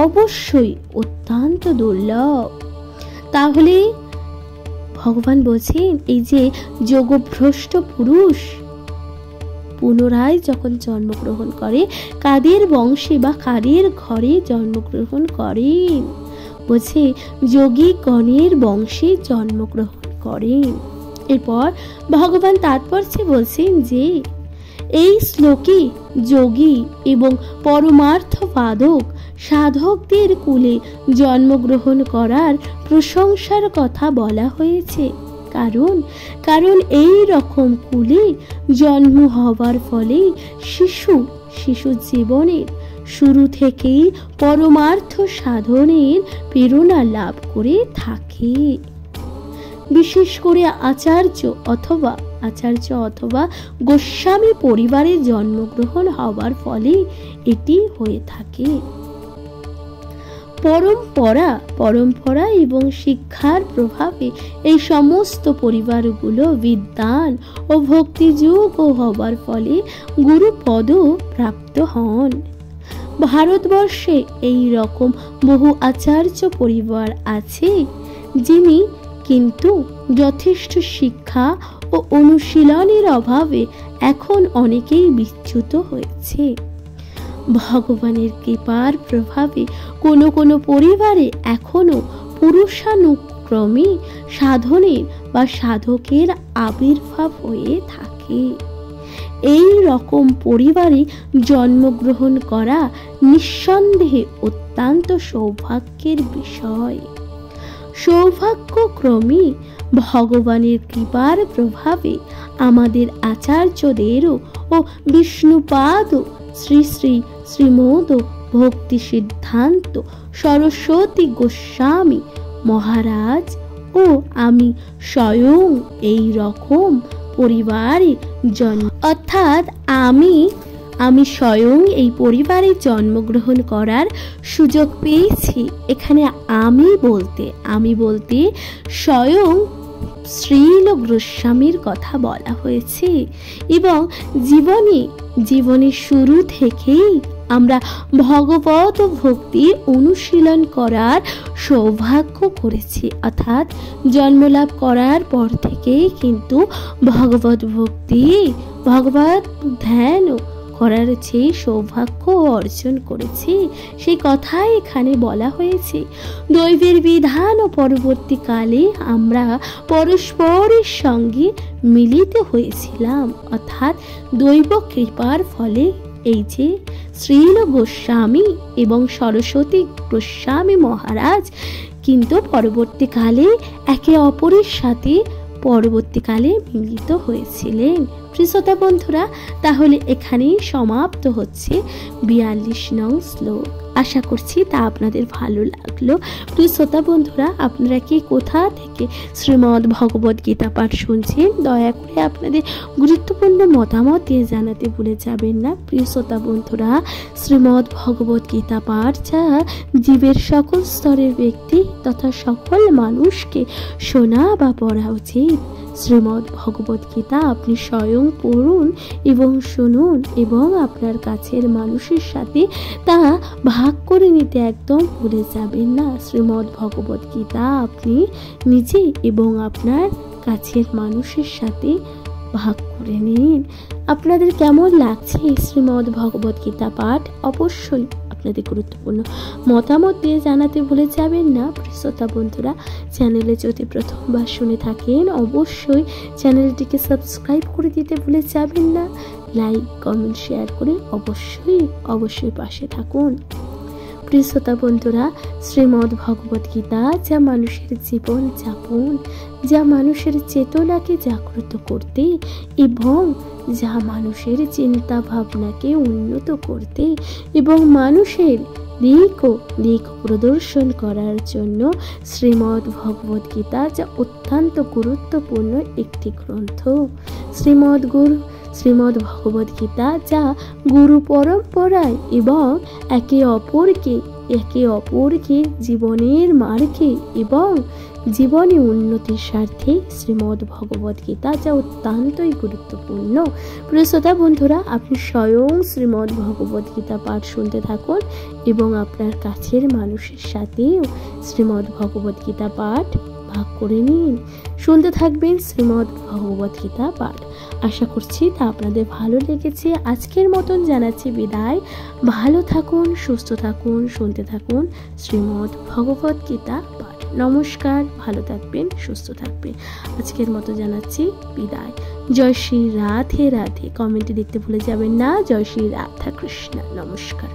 অবশ্যই অত্যন্ত দুর্লভ। তাহলে ভগবান বলছেন এই যে যোগভ্রষ্ট পুরুষ পুনরায় যখন জন্মগ্রহণ করে, কাদের বংশে বা কাদের ঘরে জন্মগ্রহণ করেন, বলছে যোগীগণের বংশে জন্মগ্রহণ করেন। এরপর ভগবান তাৎপর্যে বলছেন যে এই শ্লোকে যোগী এবং পরমার্থবাদক সাধকদের কুলে জন্মগ্রহণ করার প্রশংসার কথা বলা হয়েছে। কারণ এই রকম কুলে জন্ম হবার ফলে শিশু জীবনের শুরু থেকেই পরমার্থ সাধনের প্রেরণা লাভ করে থাকে। বিশেষ করে আচার্য অথবা গোস্বামী পরিবারে জন্মগ্রহণ হবার ফলে এটি হয়ে থাকে। পরম্পরা এবং শিক্ষার প্রভাবে এই সমস্ত পরিবারগুলো বিদ্বান ও ভক্তিযোগ্য হবার ফলে গুরুপদ প্রাপ্ত হন। ভারতবর্ষে এই রকম বহু আচার্য পরিবার আছে যিনি কিন্তু যথেষ্ট শিক্ষা ও অনুশীলনের অভাবে এখন অনেকেই বিচ্যুত হয়েছে। ভগবানের কৃপার প্রভাবে কোনো পরিবারে এখনো পুরুষানুক্রমে সাধনের বা সাধকের আবির্ভাব হয়ে থাকে। এই রকম পরিবারে জন্মগ্রহণ করা নিঃসন্দেহে অত্যন্ত সৌভাগ্যের বিষয়। সৌভাগ্যক্রমে ভগবানের কৃপার প্রভাবে আমাদের আচার্যদেরও ও বিষ্ণুপাদ শ্রী শ্রী শ্রীমদ ভক্তি সিদ্ধান্ত সরস্বতী গোস্বামী মহারাজ ও আমি স্বয়ং এই রকম পরিবারে অর্থাৎ আমি স্বয়ং এই পরিবারে জন্মগ্রহণ করার সুযোগ পেয়েছি। এখানে আমি বলতে স্বয়ং শ্রীল গোস্বামীর কথা বলা হয়েছে। এবং জীবনের শুরু থেকেই আমরা ভগবত ভক্তি অনুশীলন করার সৌভাগ্য করেছি। অর্থাৎ জন্মলাভ করার পর থেকেই কিন্তু ভগবত ধ্যান করার যে সৌভাগ্য অর্জন করেছি, সেই কথাই এখানে বলা হয়েছে। দৈবের বিধান ও পরবর্তীকালে আমরা পরস্পরের সঙ্গে মিলিত হয়েছিলাম। অর্থাৎ দৈব কৃপার ফলে এই যে শ্রীল গোস্বামী এবং সরস্বতী গোস্বামী মহারাজ কিন্তু পরবর্তীকালে একে অপরের সাথে মিলিত হয়েছিলেন। প্রিয় বন্ধুরা, তাহলে এখানেই সমাপ্ত হচ্ছে 42 নং শ্লোক। আশা করছি তা আপনাদের ভালো লাগলো। প্রিয় শ্রোতা বন্ধুরা, আপনারা কি কোথা থেকে শ্রীমদ্ ভগবত গীতা পাঠ শুনছেন, দয়া করে আপনাদের গুরুত্বপূর্ণ মতামত দিয়ে জানাতে ভুলে যাবেন না। প্রিয় শ্রোতা বন্ধুরা, শ্রীমদ্ ভগবত গীতা পাঠ যা জীবের সকল স্তরের ব্যক্তি তথা সকল মানুষকে শোনা বা পড়া উচিত। শ্রীমদ্ ভগবত গীতা আপনি স্বয়ং পড়ুন এবং শুনুন এবং আপনার কাছের মানুষের সাথে তা ভাগ করে নিতে একদম ভুলে যাবেন না। শ্রীমদ্ ভগবত গীতা আপনি নিজে এবং আপনার কাছের মানুষের সাথে ভাগ করে নিন। আপনাদের কেমন লাগছে শ্রীমদ্ ভগবত গীতা পাঠ? অবশ্যই আপনাদের গুরুত্বপূর্ণ মতামত দিয়ে জানাতে ভুলে যাবেন না। শ্রোতা বন্ধুরা, চ্যানেলে যদি প্রথমবার শুনে থাকেন অবশ্যই চ্যানেলটিকে সাবস্ক্রাইব করে দিতে ভুলে যাবেন না। লাইক, কমেন্ট, শেয়ার করে অবশ্যই পাশে থাকুন। প্রিয় শ্রোতা বন্ধুরা, শ্রীমদ্ ভগবত গীতা যা মানুষের জীবন যাপন, যা মানুষের চেতনাকে জাগ্রত করতে এবং যা মানুষের চিন্তা ভাবনাকে উন্নত করতে এবং মানুষের দিক প্রদর্শন করার জন্য শ্রীমদ্ ভগবদ গীতা, যা অত্যন্ত গুরুত্বপূর্ণ একটি গ্রন্থ। শ্রীমদ্ ভগবদ গীতা যা গুরু পরম্পরায় এবং একে অপরকে জীবনের মার্গে এবং জীবনে উন্নতির স্বার্থে শ্রীমদ্ ভগবদ গীতা যা অত্যন্তই গুরুত্বপূর্ণ। প্রিয় শ্রোতা বন্ধুরা, আপনি স্বয়ং শ্রীমদ্ ভগবদ গীতা পাঠ শুনতে থাকুন এবং আপনার কাছের মানুষের সাথেও শ্রীমদ্ ভগবদ গীতা পাঠ ভাগ করে নিন। শুনতে থাকবেন শ্রীমদ্ ভগবদ গীতা পাঠ। আশা করছি তা আপনাদের ভালো লেগেছে। আজকের মতন জানাচ্ছি বিদায়। ভালো থাকুন, সুস্থ থাকুন, শুনতে থাকুন শ্রীমদ্ ভগবদ গীতা পাঠ। নমস্কার, ভালো থাকবেন, সুস্থ থাকবেন। আজকের মতো জানাচ্ছি বিদায়। জয় শ্রী রাধে রাধে। কমেন্টে লিখতে ভুলে যাবেন না। জয় শ্রী রাধা কৃষ্ণ। নমস্কার।